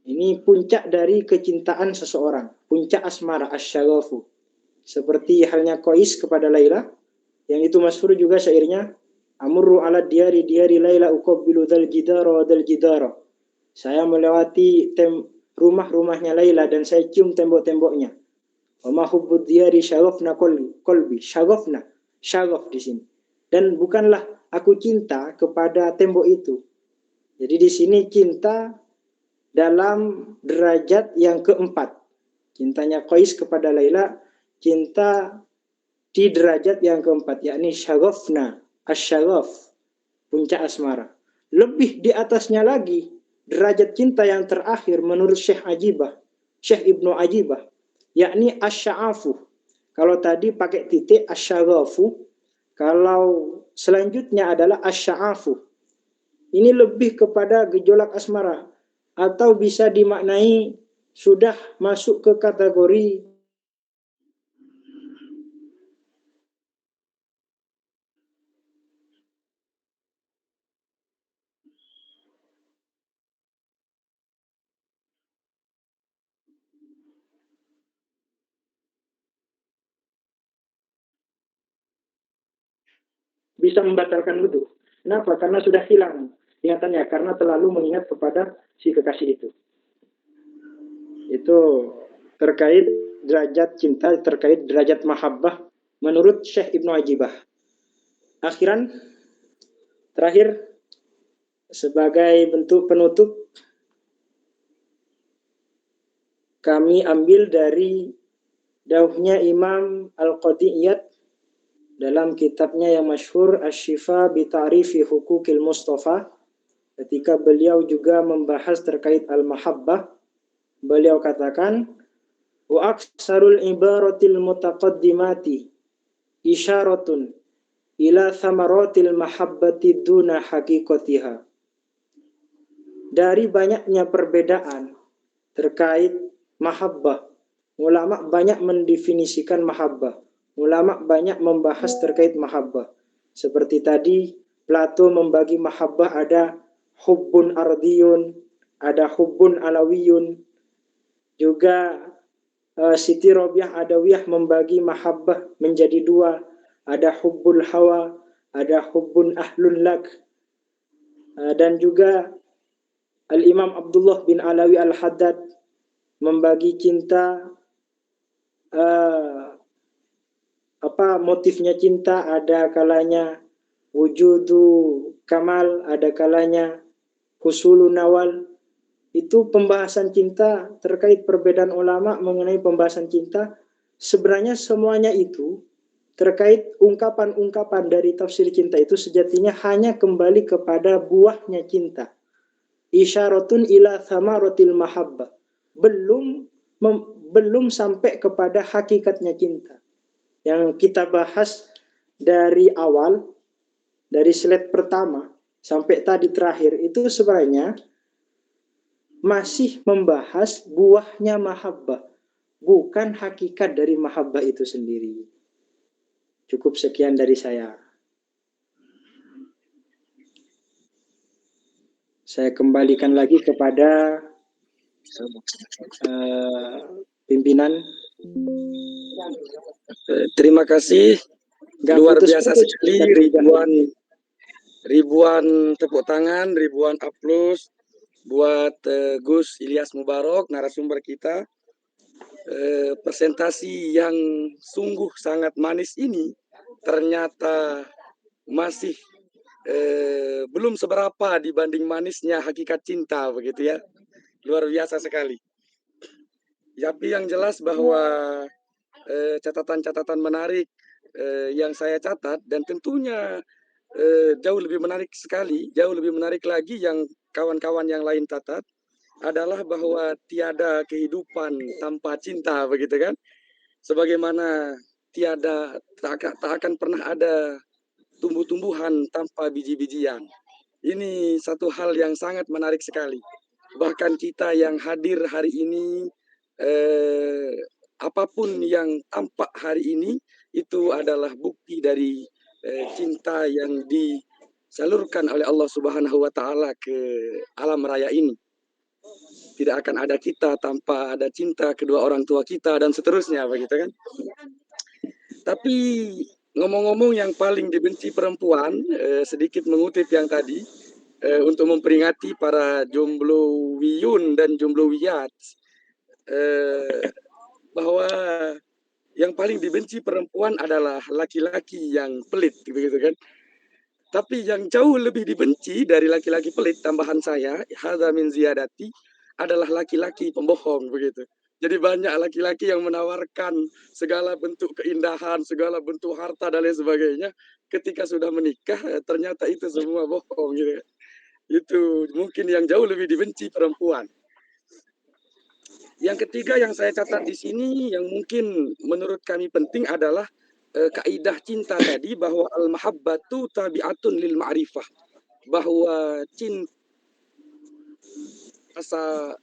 Ini puncak dari kecintaan seseorang, puncak asmara, asyaghafu. Seperti halnya Qais kepada Laila, yang itu masyhur juga syairnya, amurru ala diyari Laila uqabbilu dal jidara dal jidara. Saya melewati rumah-rumahnya Laila dan saya cium tembok-temboknya. Wa ma hubbud diyari syaghafna qalbi, syaghafna, syaghaf di sini. Dan bukanlah aku cinta kepada tembok itu. Jadi di sini cinta dalam derajat yang keempat. Cintanya Qais kepada Laila, cinta di derajat yang keempat, yakni syaghafna, asyaghaf, puncak asmara. Lebih di atasnya lagi, derajat cinta yang terakhir menurut Syekh Ibnu Ajibah, yakni asya'afu. Kalau tadi pakai titik asyaghafu, kalau selanjutnya adalah asya'afu. Ini lebih kepada gejolak asmara, atau bisa dimaknai sudah masuk ke kategori bisa membatalkan wudu. Kenapa? Karena sudah hilang ingatannya, karena terlalu mengingat kepada si kekasih itu. Itu terkait derajat cinta, terkait derajat mahabbah menurut Syekh Ibnu Ajibah. Akhiran, terakhir, sebagai bentuk penutup, kami ambil dari dauhnya Imam Al-Qadi'iyat dalam kitabnya yang masyhur Asy-Syifa bi Ta'rifi Hukukil Mustafa, ketika beliau juga membahas terkait al-mahabbah, beliau katakan, wa aksarul ibaratil mutaqaddimati isyaratun ila thamaratil mahabbati duna haqiqatiha. Dari banyaknya perbedaan terkait mahabbah, ulama banyak mendefinisikan mahabbah. Ulama banyak membahas terkait mahabbah. Seperti tadi, Plato membagi mahabbah ada hubbun ardiyun, ada hubbun alawiyun. Juga Siti Robiah Adawiyah membagi mahabbah menjadi dua. Ada hubbul hawa, ada hubbun ahlun lak. Dan juga Al-Imam Abdullah bin Alawi Al-Haddad membagi cinta, motifnya cinta, ada kalanya wujudu kamal, ada kalanya husulu nawal. Itu pembahasan cinta, terkait perbedaan ulama mengenai pembahasan cinta. Sebenarnya semuanya itu terkait ungkapan-ungkapan dari tafsir cinta itu sejatinya hanya kembali kepada buahnya cinta. Isyaratun ila thamaratil mahabbah. Belum sampai kepada hakikatnya cinta. Yang kita bahas dari awal, dari slide pertama sampai tadi terakhir, itu sebenarnya masih membahas buahnya mahabbah, bukan hakikat dari mahabbah itu sendiri. Cukup sekian dari saya. Saya kembalikan lagi kepada pimpinan. Terima kasih Nggak Luar biasa putus-putus, sekali, Ustaz Ridwan. ribuan tepuk tangan, ribuan aplaus buat Gus Ilyas Mubarok, narasumber kita. Presentasi yang sungguh sangat manis ini ternyata masih belum seberapa dibanding manisnya hakikat cinta, begitu ya. Luar biasa sekali. Tapi yang jelas bahwa catatan-catatan menarik yang saya catat, dan tentunya jauh lebih menarik sekali, jauh lebih menarik lagi yang kawan-kawan yang lain catat, adalah bahwa tiada kehidupan tanpa cinta, begitu kan? Sebagaimana tak akan pernah ada tumbuh-tumbuhan tanpa biji-bijian. Ini satu hal yang sangat menarik sekali. Bahkan kita yang hadir hari ini, apapun yang tampak hari ini, itu adalah bukti dari cinta yang disalurkan oleh Allah Subhanahu wa Ta'ala ke alam raya ini. Tidak akan ada kita tanpa ada cinta kedua orang tua kita, dan seterusnya, begitu kan? Tapi ngomong-ngomong yang paling dibenci perempuan, sedikit mengutip yang tadi, untuk memperingati para jomblo wiyun dan jomblo wiyat, bahwa yang paling dibenci perempuan adalah laki-laki yang pelit, begitu kan? Tapi yang jauh lebih dibenci dari laki-laki pelit, tambahan saya, hadza min ziyadati, adalah laki-laki pembohong, begitu. Jadi banyak laki-laki yang menawarkan segala bentuk keindahan, segala bentuk harta dan lain sebagainya. Ketika sudah menikah, ternyata itu semua bohong, gitu. Itu mungkin yang jauh lebih dibenci perempuan. Yang ketiga yang saya catat di sini, yang mungkin menurut kami penting adalah kaidah cinta tadi, bahwa al-mahabbatu tabi'atun lil ma'rifah. Bahwa cinta,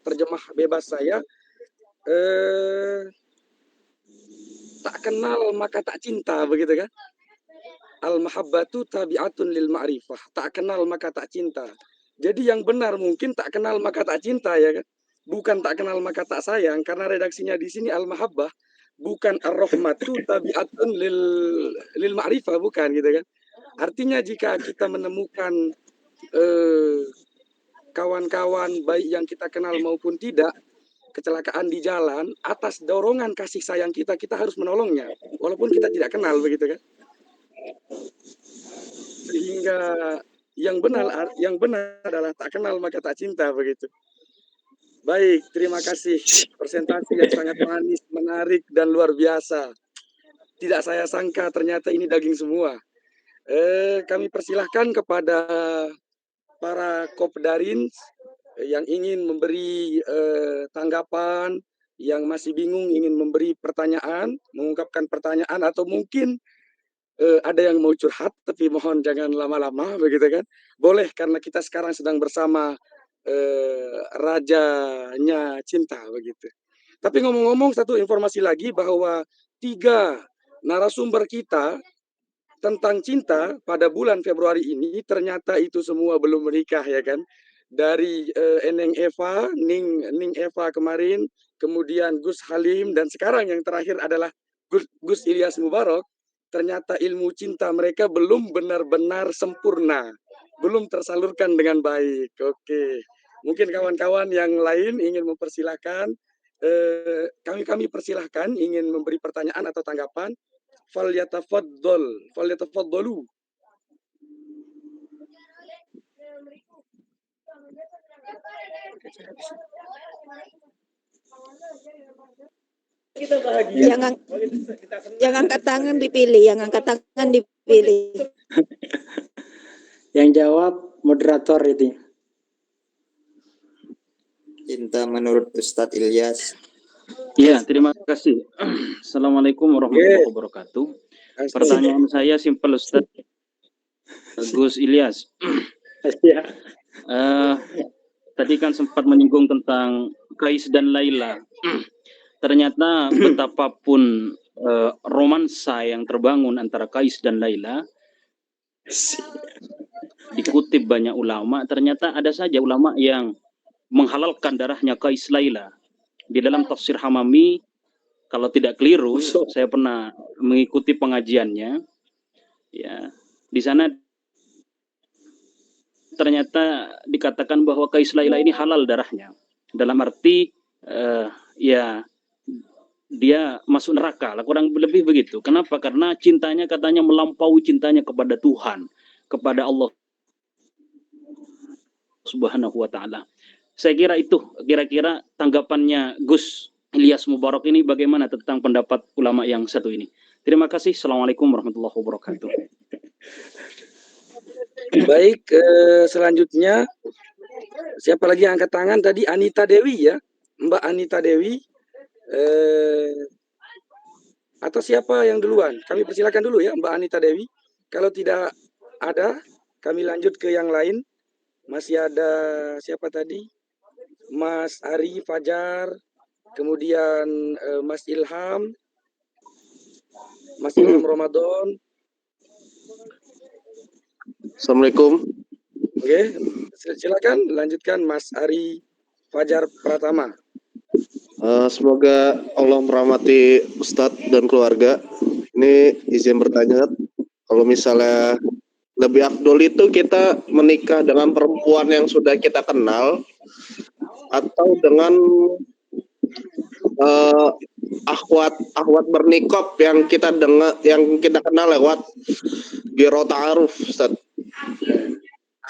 terjemah bebas saya, tak kenal maka tak cinta, begitu kan? Al-mahabbatu tabi'atun lil ma'rifah. Tak kenal maka tak cinta. Jadi yang benar mungkin tak kenal maka tak cinta, ya kan? Bukan tak kenal maka tak sayang, karena redaksinya di sini al-mahabbah, bukan ar-rahmatu tabi'atun lil ma'rifah, bukan, gitu kan? Artinya jika kita menemukan kawan-kawan baik yang kita kenal maupun tidak kecelakaan di jalan, atas dorongan kasih sayang kita harus menolongnya walaupun kita tidak kenal, begitu kan? Sehingga yang benar adalah tak kenal maka tak cinta, begitu. Baik, terima kasih. Presentasi yang sangat manis, menarik, dan luar biasa. Tidak saya sangka ternyata ini daging semua. Kami persilahkan kepada para kopdarin yang ingin memberi tanggapan, yang masih bingung ingin memberi pertanyaan, mengungkapkan pertanyaan, atau mungkin ada yang mau curhat, tapi mohon jangan lama-lama, begitu kan? Boleh, karena kita sekarang sedang bersama rajanya cinta, begitu. Tapi ngomong-ngomong, satu informasi lagi, bahwa 3 narasumber kita tentang cinta pada bulan Februari ini ternyata itu semua belum menikah, ya kan? Dari Eneng Eva, Ning Eva kemarin, kemudian Gus Halim, dan sekarang yang terakhir adalah Gus Ilyas Mubarok. Ternyata ilmu cinta mereka belum benar-benar sempurna, belum tersalurkan dengan baik. Oke, mungkin kawan-kawan yang lain ingin mempersilahkan, kami persilahkan ingin memberi pertanyaan atau tanggapan. Falyatafaddalu. Yang angkat tangan dipilih, yang angkat tangan dipilih. Yang jawab moderator itu. Cinta menurut Ustadz Ilyas. Ya, terima kasih. Assalamualaikum warahmatullahi wabarakatuh. Pertanyaan saya simpel, Ustadz. Gus Ilyas. Ya. Tadi kan sempat menyinggung tentang Kais dan Laila. Ternyata betapapun romansa yang terbangun antara Kais dan Laila, dikutip banyak ulama, ternyata ada saja ulama yang menghalalkan darahnya Kais Laila. Di dalam tafsir Hamami, kalau tidak keliru, saya pernah mengikuti pengajiannya, Ya, di sana ternyata dikatakan bahwa Kais Laila ini halal darahnya. Dalam arti ya dia masuk neraka lah, kurang lebih begitu. Kenapa? Karena cintanya katanya melampaui cintanya kepada Tuhan, kepada Allah Subhanahu wa taala. Saya kira itu kira-kira tanggapannya Gus Ilyas Mubarak ini bagaimana tentang pendapat ulama yang satu ini. Terima kasih. Assalamualaikum warahmatullahi wabarakatuh. Baik, selanjutnya siapa lagi yang angkat tangan tadi? Anita Dewi ya, Mbak Anita Dewi. Atau siapa yang duluan? Kami persilakan dulu ya, Mbak Anita Dewi. Kalau tidak ada, kami lanjut ke yang lain. Masih ada siapa tadi? Mas Ari Fajar, kemudian Mas Ilham Ramadan. Assalamualaikum. Oke, silakan lanjutkan Mas Ari Fajar Pratama. Semoga Allah merahmati Ustadz dan keluarga. Ini izin bertanya, kalau misalnya lebih afdol itu kita menikah dengan perempuan yang sudah kita kenal atau dengan akhwat bernikob yang kita kenal lewat biro ta'aruf, Ustadz.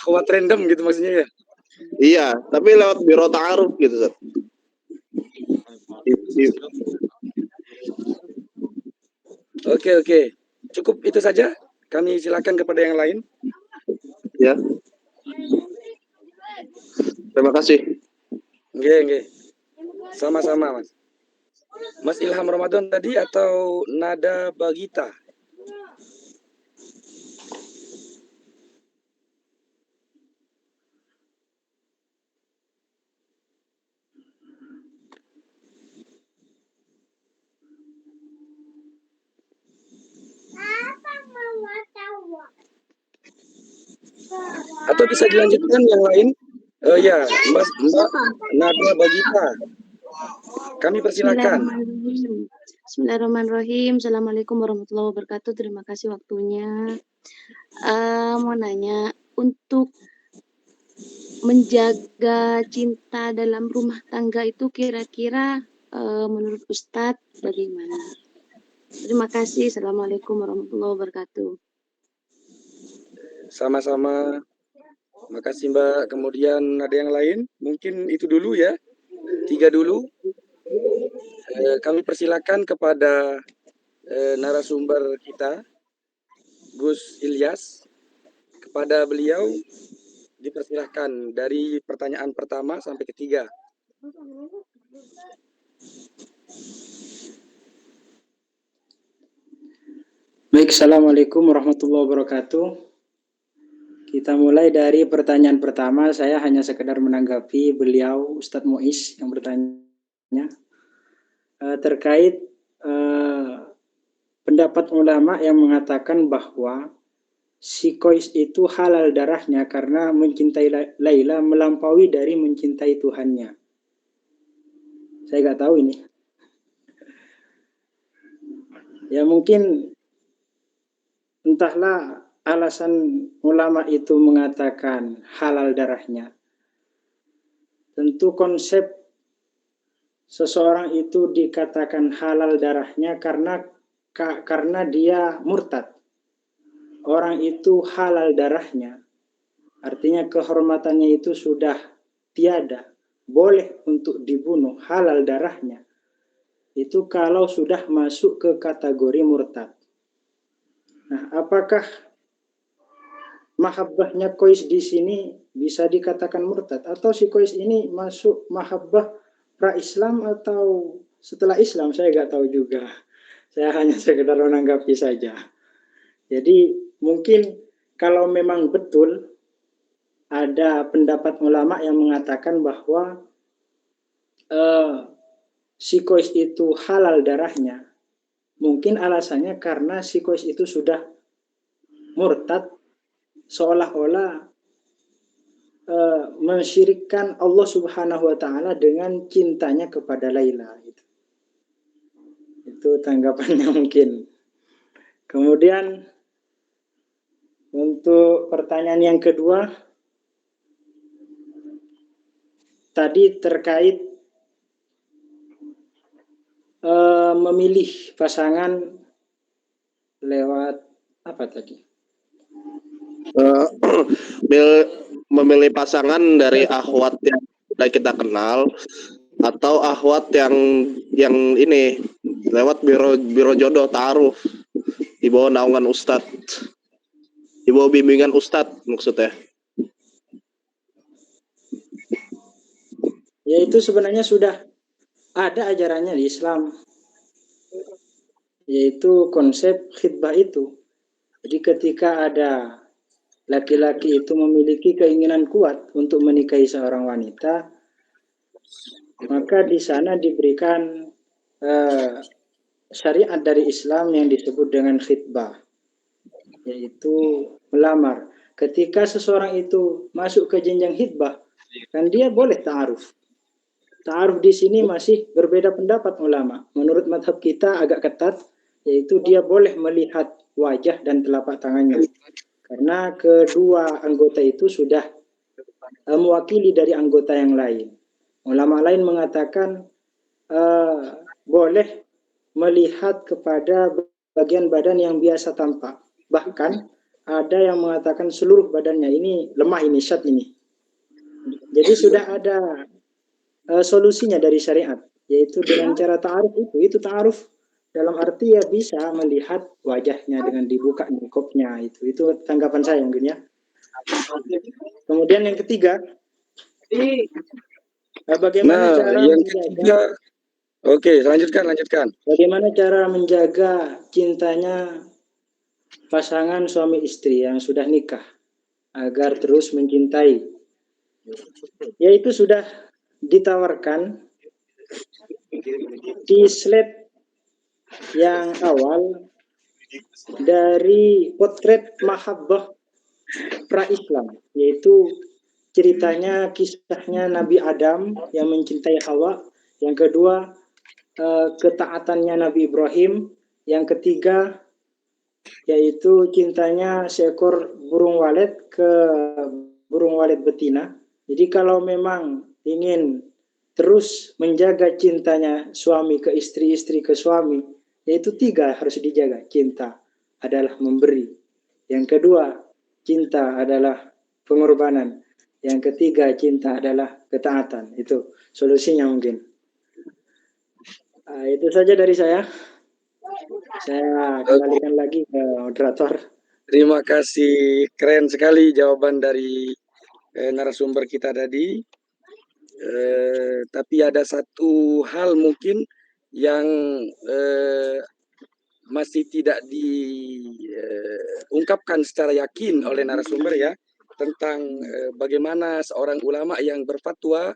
Akhwat random gitu maksudnya ya? Iya, tapi lewat biro ta'aruf gitu, Ustadz. Oke. Cukup itu saja. Kami silakan kepada yang lain. Ya. Terima kasih. Oke. Sama-sama, Mas. Mas Ilham Ramadan tadi atau Nada Bagita? Atau bisa dilanjutkan yang lain? Ya, Mbak Nada Bagita. Kami persilakan. Bismillahirrahmanirrahim. Assalamualaikum warahmatullahi wabarakatuh. Terima kasih waktunya. Mau nanya, untuk menjaga cinta dalam rumah tangga itu kira-kira menurut Ustadz bagaimana? Terima kasih. Assalamualaikum warahmatullahi wabarakatuh. Sama-sama. Makasih Mbak. Kemudian ada yang lain? Mungkin itu dulu ya. 3 dulu. Kami persilakan kepada narasumber kita, Gus Ilyas. Kepada beliau dipersilahkan dari pertanyaan pertama sampai ketiga. Baik, Assalamualaikum warahmatullahi wabarakatuh. Kita mulai dari pertanyaan pertama. Saya hanya sekedar menanggapi beliau, Ustadz Muiz, yang bertanya terkait pendapat ulama yang mengatakan bahwa si Qais itu halal darahnya karena mencintai Laila melampaui dari mencintai Tuhannya. Saya nggak tahu ini. Ya mungkin entahlah alasan ulama itu mengatakan halal darahnya. Tentu konsep seseorang itu dikatakan halal darahnya karena dia murtad. Orang itu halal darahnya. Artinya kehormatannya itu sudah tiada. Boleh untuk dibunuh, halal darahnya. Itu kalau sudah masuk ke kategori murtad. Nah, apakah mahabbahnya Qais di sini bisa dikatakan murtad, atau si Qais ini masuk mahabbah pra-Islam atau setelah Islam? Saya nggak tahu juga. Saya hanya sekedar menanggapi saja. Jadi mungkin kalau memang betul ada pendapat ulama yang mengatakan bahwa si Qais itu halal darahnya, mungkin alasannya karena si Qais itu sudah murtad, seolah-olah mensyirikkan Allah Subhanahu wa taala dengan cintanya kepada Laila. Itu tanggapannya mungkin. Kemudian Untuk pertanyaan yang kedua, tadi terkait memilih pasangan lewat apa tadi? Eh, memilih pasangan dari akhwat yang sudah kita kenal atau akhwat yang ini lewat biro jodoh ta'aruf di bawah naungan ustadz, di bawah bimbingan ustadz maksudnya. Yaitu sebenarnya sudah ada ajarannya di Islam, yaitu konsep khitbah itu. Jadi ketika ada laki-laki itu memiliki keinginan kuat untuk menikahi seorang wanita, maka di sana diberikan syariat dari Islam yang disebut dengan khitbah, yaitu melamar. Ketika seseorang itu masuk ke jenjang khitbah, kan dia boleh ta'aruf. Ta'aruf di sini masih berbeda pendapat ulama. Menurut madhab kita agak ketat, yaitu dia boleh melihat wajah dan telapak tangannya. Karena kedua anggota itu sudah mewakili dari anggota yang lain. Ulama lain mengatakan boleh melihat kepada bagian badan yang biasa tampak. Bahkan ada yang mengatakan seluruh badannya, ini lemah, ini syad ini. Jadi sudah ada solusinya dari syariat, yaitu dengan cara ta'aruf itu ta'aruf dalam arti ya bisa melihat wajahnya dengan dibuka nikopnya, itu tanggapan saya mungkin ya. Kemudian yang ketiga, bagaimana cara yang menjaga, ketiga, oke, lanjutkan. bagaimana cara menjaga cintanya pasangan suami istri yang sudah nikah agar terus mencintai, yaitu sudah ditawarkan di slide yang awal dari potret mahabbah pra-Islam, yaitu ceritanya kisahnya Nabi Adam yang mencintai Hawa, yang kedua ketaatannya Nabi Ibrahim, yang ketiga yaitu cintanya seekor burung walet ke burung walet betina. Jadi kalau memang ingin terus menjaga cintanya suami ke istri, istri ke suami, yaitu tiga harus dijaga. Cinta adalah memberi. Yang kedua, cinta adalah pengorbanan. Yang ketiga, cinta adalah ketaatan. Itu solusinya mungkin. Itu saja dari saya. Saya kembalikan lagi ke moderator. Terima kasih, keren sekali jawaban dari narasumber kita tadi. Tapi ada satu hal mungkin yang masih tidak diungkapkan secara yakin oleh narasumber ya, tentang bagaimana seorang ulama yang berfatwa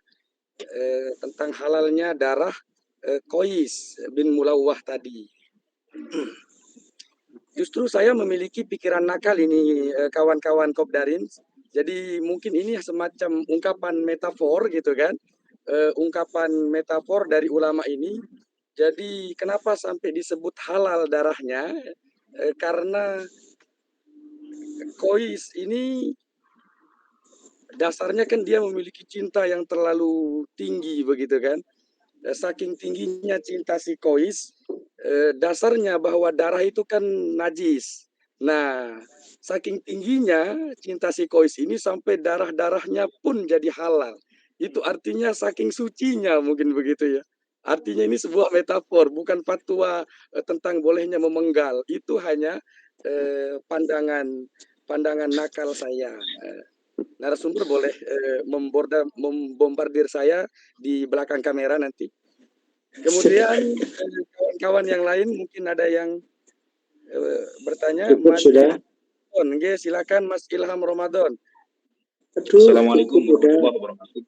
tentang halalnya darah Qais bin Mulawwah tadi. Justru saya memiliki pikiran nakal ini, kawan-kawan Kopdarin. Jadi mungkin ini semacam ungkapan metafor gitu kan, ungkapan metafor dari ulama ini. Jadi kenapa sampai disebut halal darahnya? Karena Qais ini dasarnya kan dia memiliki cinta yang terlalu tinggi begitu kan. Saking tingginya cinta si Qais, dasarnya bahwa darah itu kan najis. Nah, saking tingginya cinta si Qais ini sampai darah-darahnya pun jadi halal. Itu artinya saking sucinya mungkin begitu ya. Artinya ini sebuah metafor, bukan fatwa tentang bolehnya memenggal. Itu hanya pandangan nakal saya. Narasumber boleh membombardir saya di belakang kamera nanti. Kemudian kawan-kawan yang lain mungkin ada yang bertanya. Cukup Mas sudah. Silakan Mas Ilham Ramadan. Assalamualaikum warahmatullahi wabarakatuh.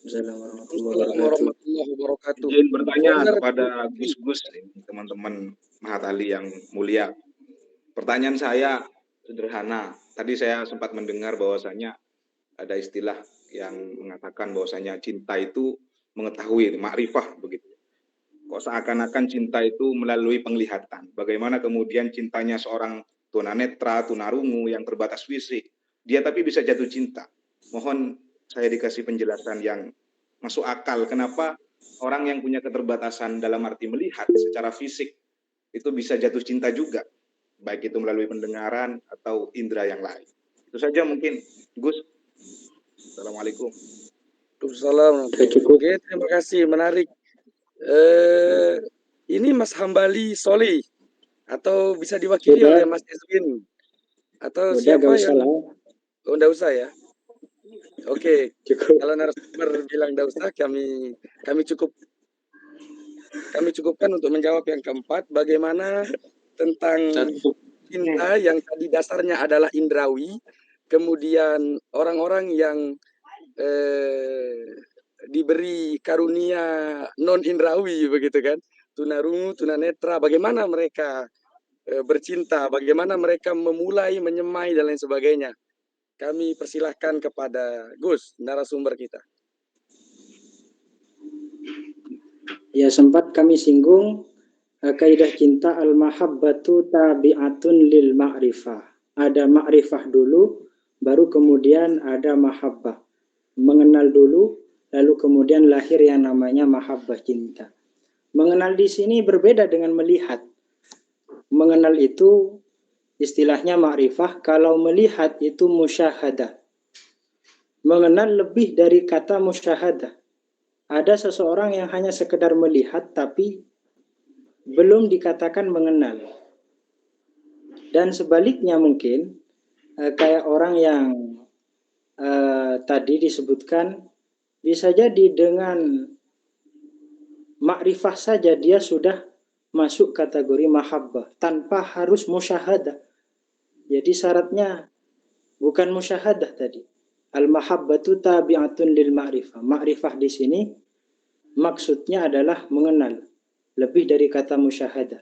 Assalamualaikum warahmatullahi wabarakatuh. Izin bertanya kepada Gus teman-teman Mahat Ali yang mulia. Pertanyaan saya sederhana. Tadi saya sempat mendengar bahwasanya ada istilah yang mengatakan bahwasanya cinta itu mengetahui, makrifah begitu. Kok seakan-akan cinta itu melalui penglihatan. Bagaimana kemudian cintanya seorang tunanetra, tunarungu yang terbatas fisik, dia tapi bisa jatuh cinta. Mohon saya dikasih penjelasan yang masuk akal kenapa orang yang punya keterbatasan dalam arti melihat secara fisik itu bisa jatuh cinta juga, baik itu melalui pendengaran atau indera yang lain. Itu saja mungkin, Gus. Assalamualaikum. Waalaikumsalam. Oke, terima kasih, menarik. Ini Mas Hambali Soli atau bisa diwakili Sudah. oleh Mas Ezwin atau Udah, siapa gak usah yang lah. Oh, enggak usah ya. Oke, Cukup. kalau narasumber bilang enggak usah, kami cukupkan untuk menjawab yang keempat, bagaimana tentang cinta yang tadi dasarnya adalah indrawi, kemudian orang-orang yang diberi karunia non indrawi begitu kan, tunarungu, tunanetra, bagaimana mereka bercinta, bagaimana mereka memulai menyemai dan lain sebagainya. Kami persilahkan kepada Gus, narasumber kita. Ya, sempat kami singgung kaidah cinta al-mahabbatu tabi'atun lil ma'rifah. Ada ma'rifah dulu, baru kemudian ada mahabbah. Mengenal dulu, lalu kemudian lahir yang namanya mahabbah, cinta. Mengenal di sini berbeda dengan melihat. Mengenal itu istilahnya ma'rifah, kalau melihat itu musyahadah. Mengenal lebih dari kata musyahadah. Ada seseorang yang hanya sekedar melihat tapi belum dikatakan mengenal. Dan sebaliknya mungkin kayak orang yang tadi disebutkan, bisa jadi dengan makrifah saja dia sudah masuk kategori mahabbah tanpa harus musyahadah. Jadi syaratnya bukan musyahadah tadi. Al-mahabbatu tabi'atun lil ma'rifah. Ma'rifah di sini maksudnya adalah mengenal, lebih dari kata musyahadah.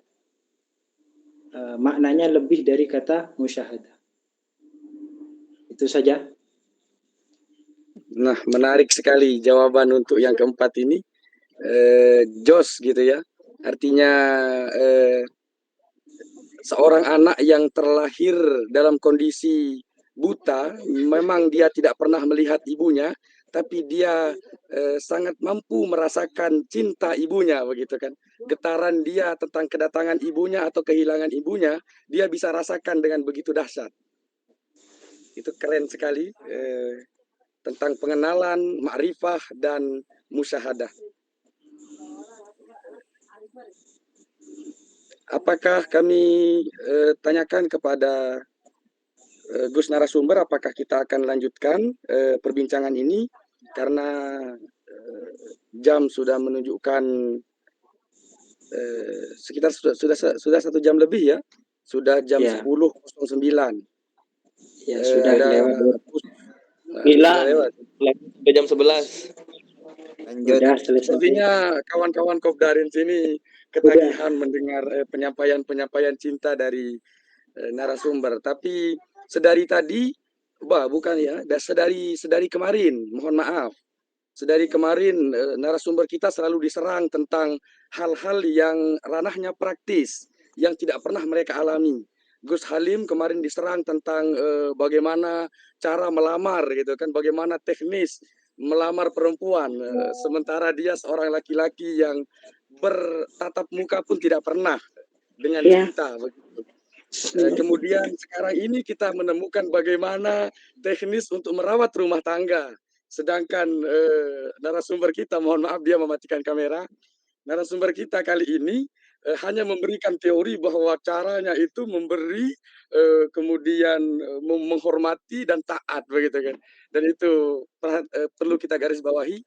Maknanya lebih dari kata musyahadah. Itu saja. Nah, menarik sekali jawaban untuk yang keempat ini. Jos gitu ya. Artinya seorang anak yang terlahir dalam kondisi buta, memang dia tidak pernah melihat ibunya, tapi dia sangat mampu merasakan cinta ibunya begitu kan. Getaran dia tentang kedatangan ibunya atau kehilangan ibunya, dia bisa rasakan dengan begitu dahsyat. Itu keren sekali. Tentang pengenalan, ma'rifah, dan musyahadah. Apakah kami tanyakan kepada Gus narasumber, apakah kita akan lanjutkan perbincangan ini? Karena jam sudah menunjukkan sekitar sudah 1 jam lebih ya. Sudah jam 10.09. Ya, sudah lewat. Lewat jam 11. Lanjut. Sudah selesai. Sepertinya kawan-kawan Kopdarin sini ketagihan mendengar penyampaian cinta dari narasumber. Tapi sedari tadi, bukan ya, sedari kemarin, mohon maaf. Sedari kemarin narasumber kita selalu diserang tentang hal-hal yang ranahnya praktis, yang tidak pernah mereka alami. Gus Halim kemarin diserang tentang bagaimana cara melamar gitu kan, bagaimana teknis melamar perempuan, sementara dia seorang laki-laki yang bertatap muka pun tidak pernah dengan cinta begitu. Kemudian sekarang ini kita menemukan bagaimana teknis untuk merawat rumah tangga, sedangkan narasumber kita, mohon maaf dia mematikan kamera, narasumber kita kali ini hanya memberikan teori bahwa caranya itu memberi, kemudian menghormati dan taat begitu kan. Dan itu perlu kita garis bawahi,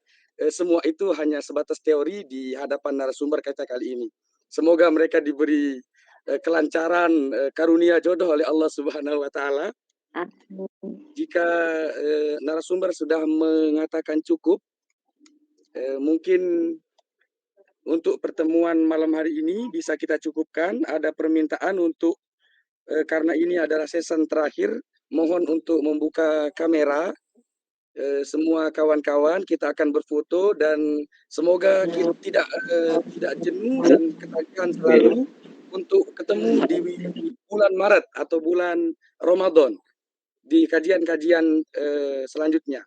semua itu hanya sebatas teori di hadapan narasumber kita kali ini. Semoga mereka diberi kelancaran karunia jodoh oleh Allah Subhanahu wa taala. Jika narasumber sudah mengatakan cukup, mungkin untuk pertemuan malam hari ini bisa kita cukupkan. Ada permintaan untuk karena ini adalah season terakhir, mohon untuk membuka kamera. Semua kawan-kawan kita akan berfoto dan semoga kita tidak jenuh dan ketagihan selalu untuk ketemu di bulan Maret atau bulan Ramadan di kajian-kajian selanjutnya.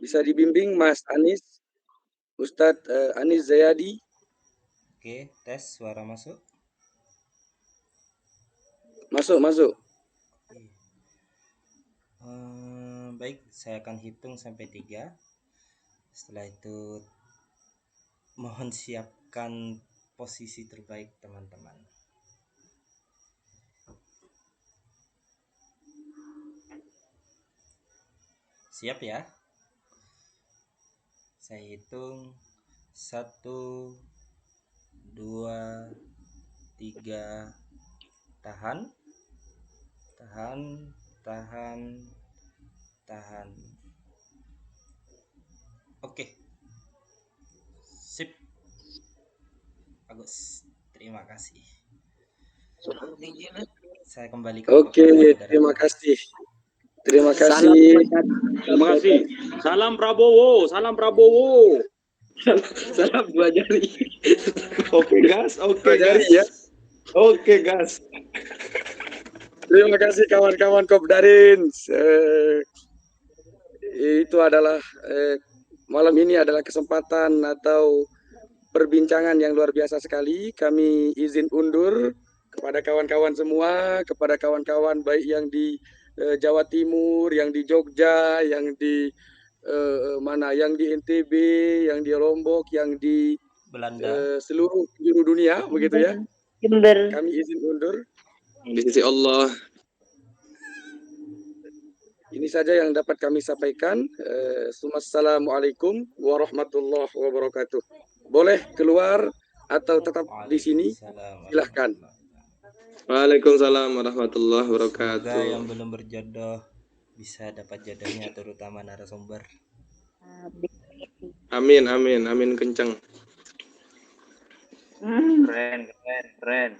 Bisa dibimbing Mas Anis, Ustadz Anis Zayadi. Oke, tes suara masuk. Masuk. Baik, saya akan hitung sampai 3. Setelah itu mohon siapkan posisi terbaik teman-teman. Siap ya? Saya hitung 1, 2, 3. Tahan. Oke. Sip. Bagus. Terima kasih. Saya kembalikan. Oke, terima kasih. Terima kasih. Salam Prabowo. Salam dua jari. Oke gas. Ya. Oke gas. Terima kasih kawan-kawan Kopdarin. Itu adalah malam ini adalah kesempatan atau perbincangan yang luar biasa sekali. Kami izin undur kepada kawan-kawan semua, kepada kawan-kawan baik yang di Jawa Timur, yang di Jogja, yang di yang di NTB, yang di Lombok, yang di Belanda, seluruh penjuru dunia, begitu ya. Jember. Kami izin undur. Di sisi Allah. Ini saja yang dapat kami sampaikan. Assalamualaikum warahmatullahi wabarakatuh. Boleh keluar atau tetap di sini? Silahkan. Waalaikumsalam warahmatullahi wabarakatuh. Semoga yang belum berjodoh bisa dapat jodohnya, terutama narasumber. Amin kencang. Keren.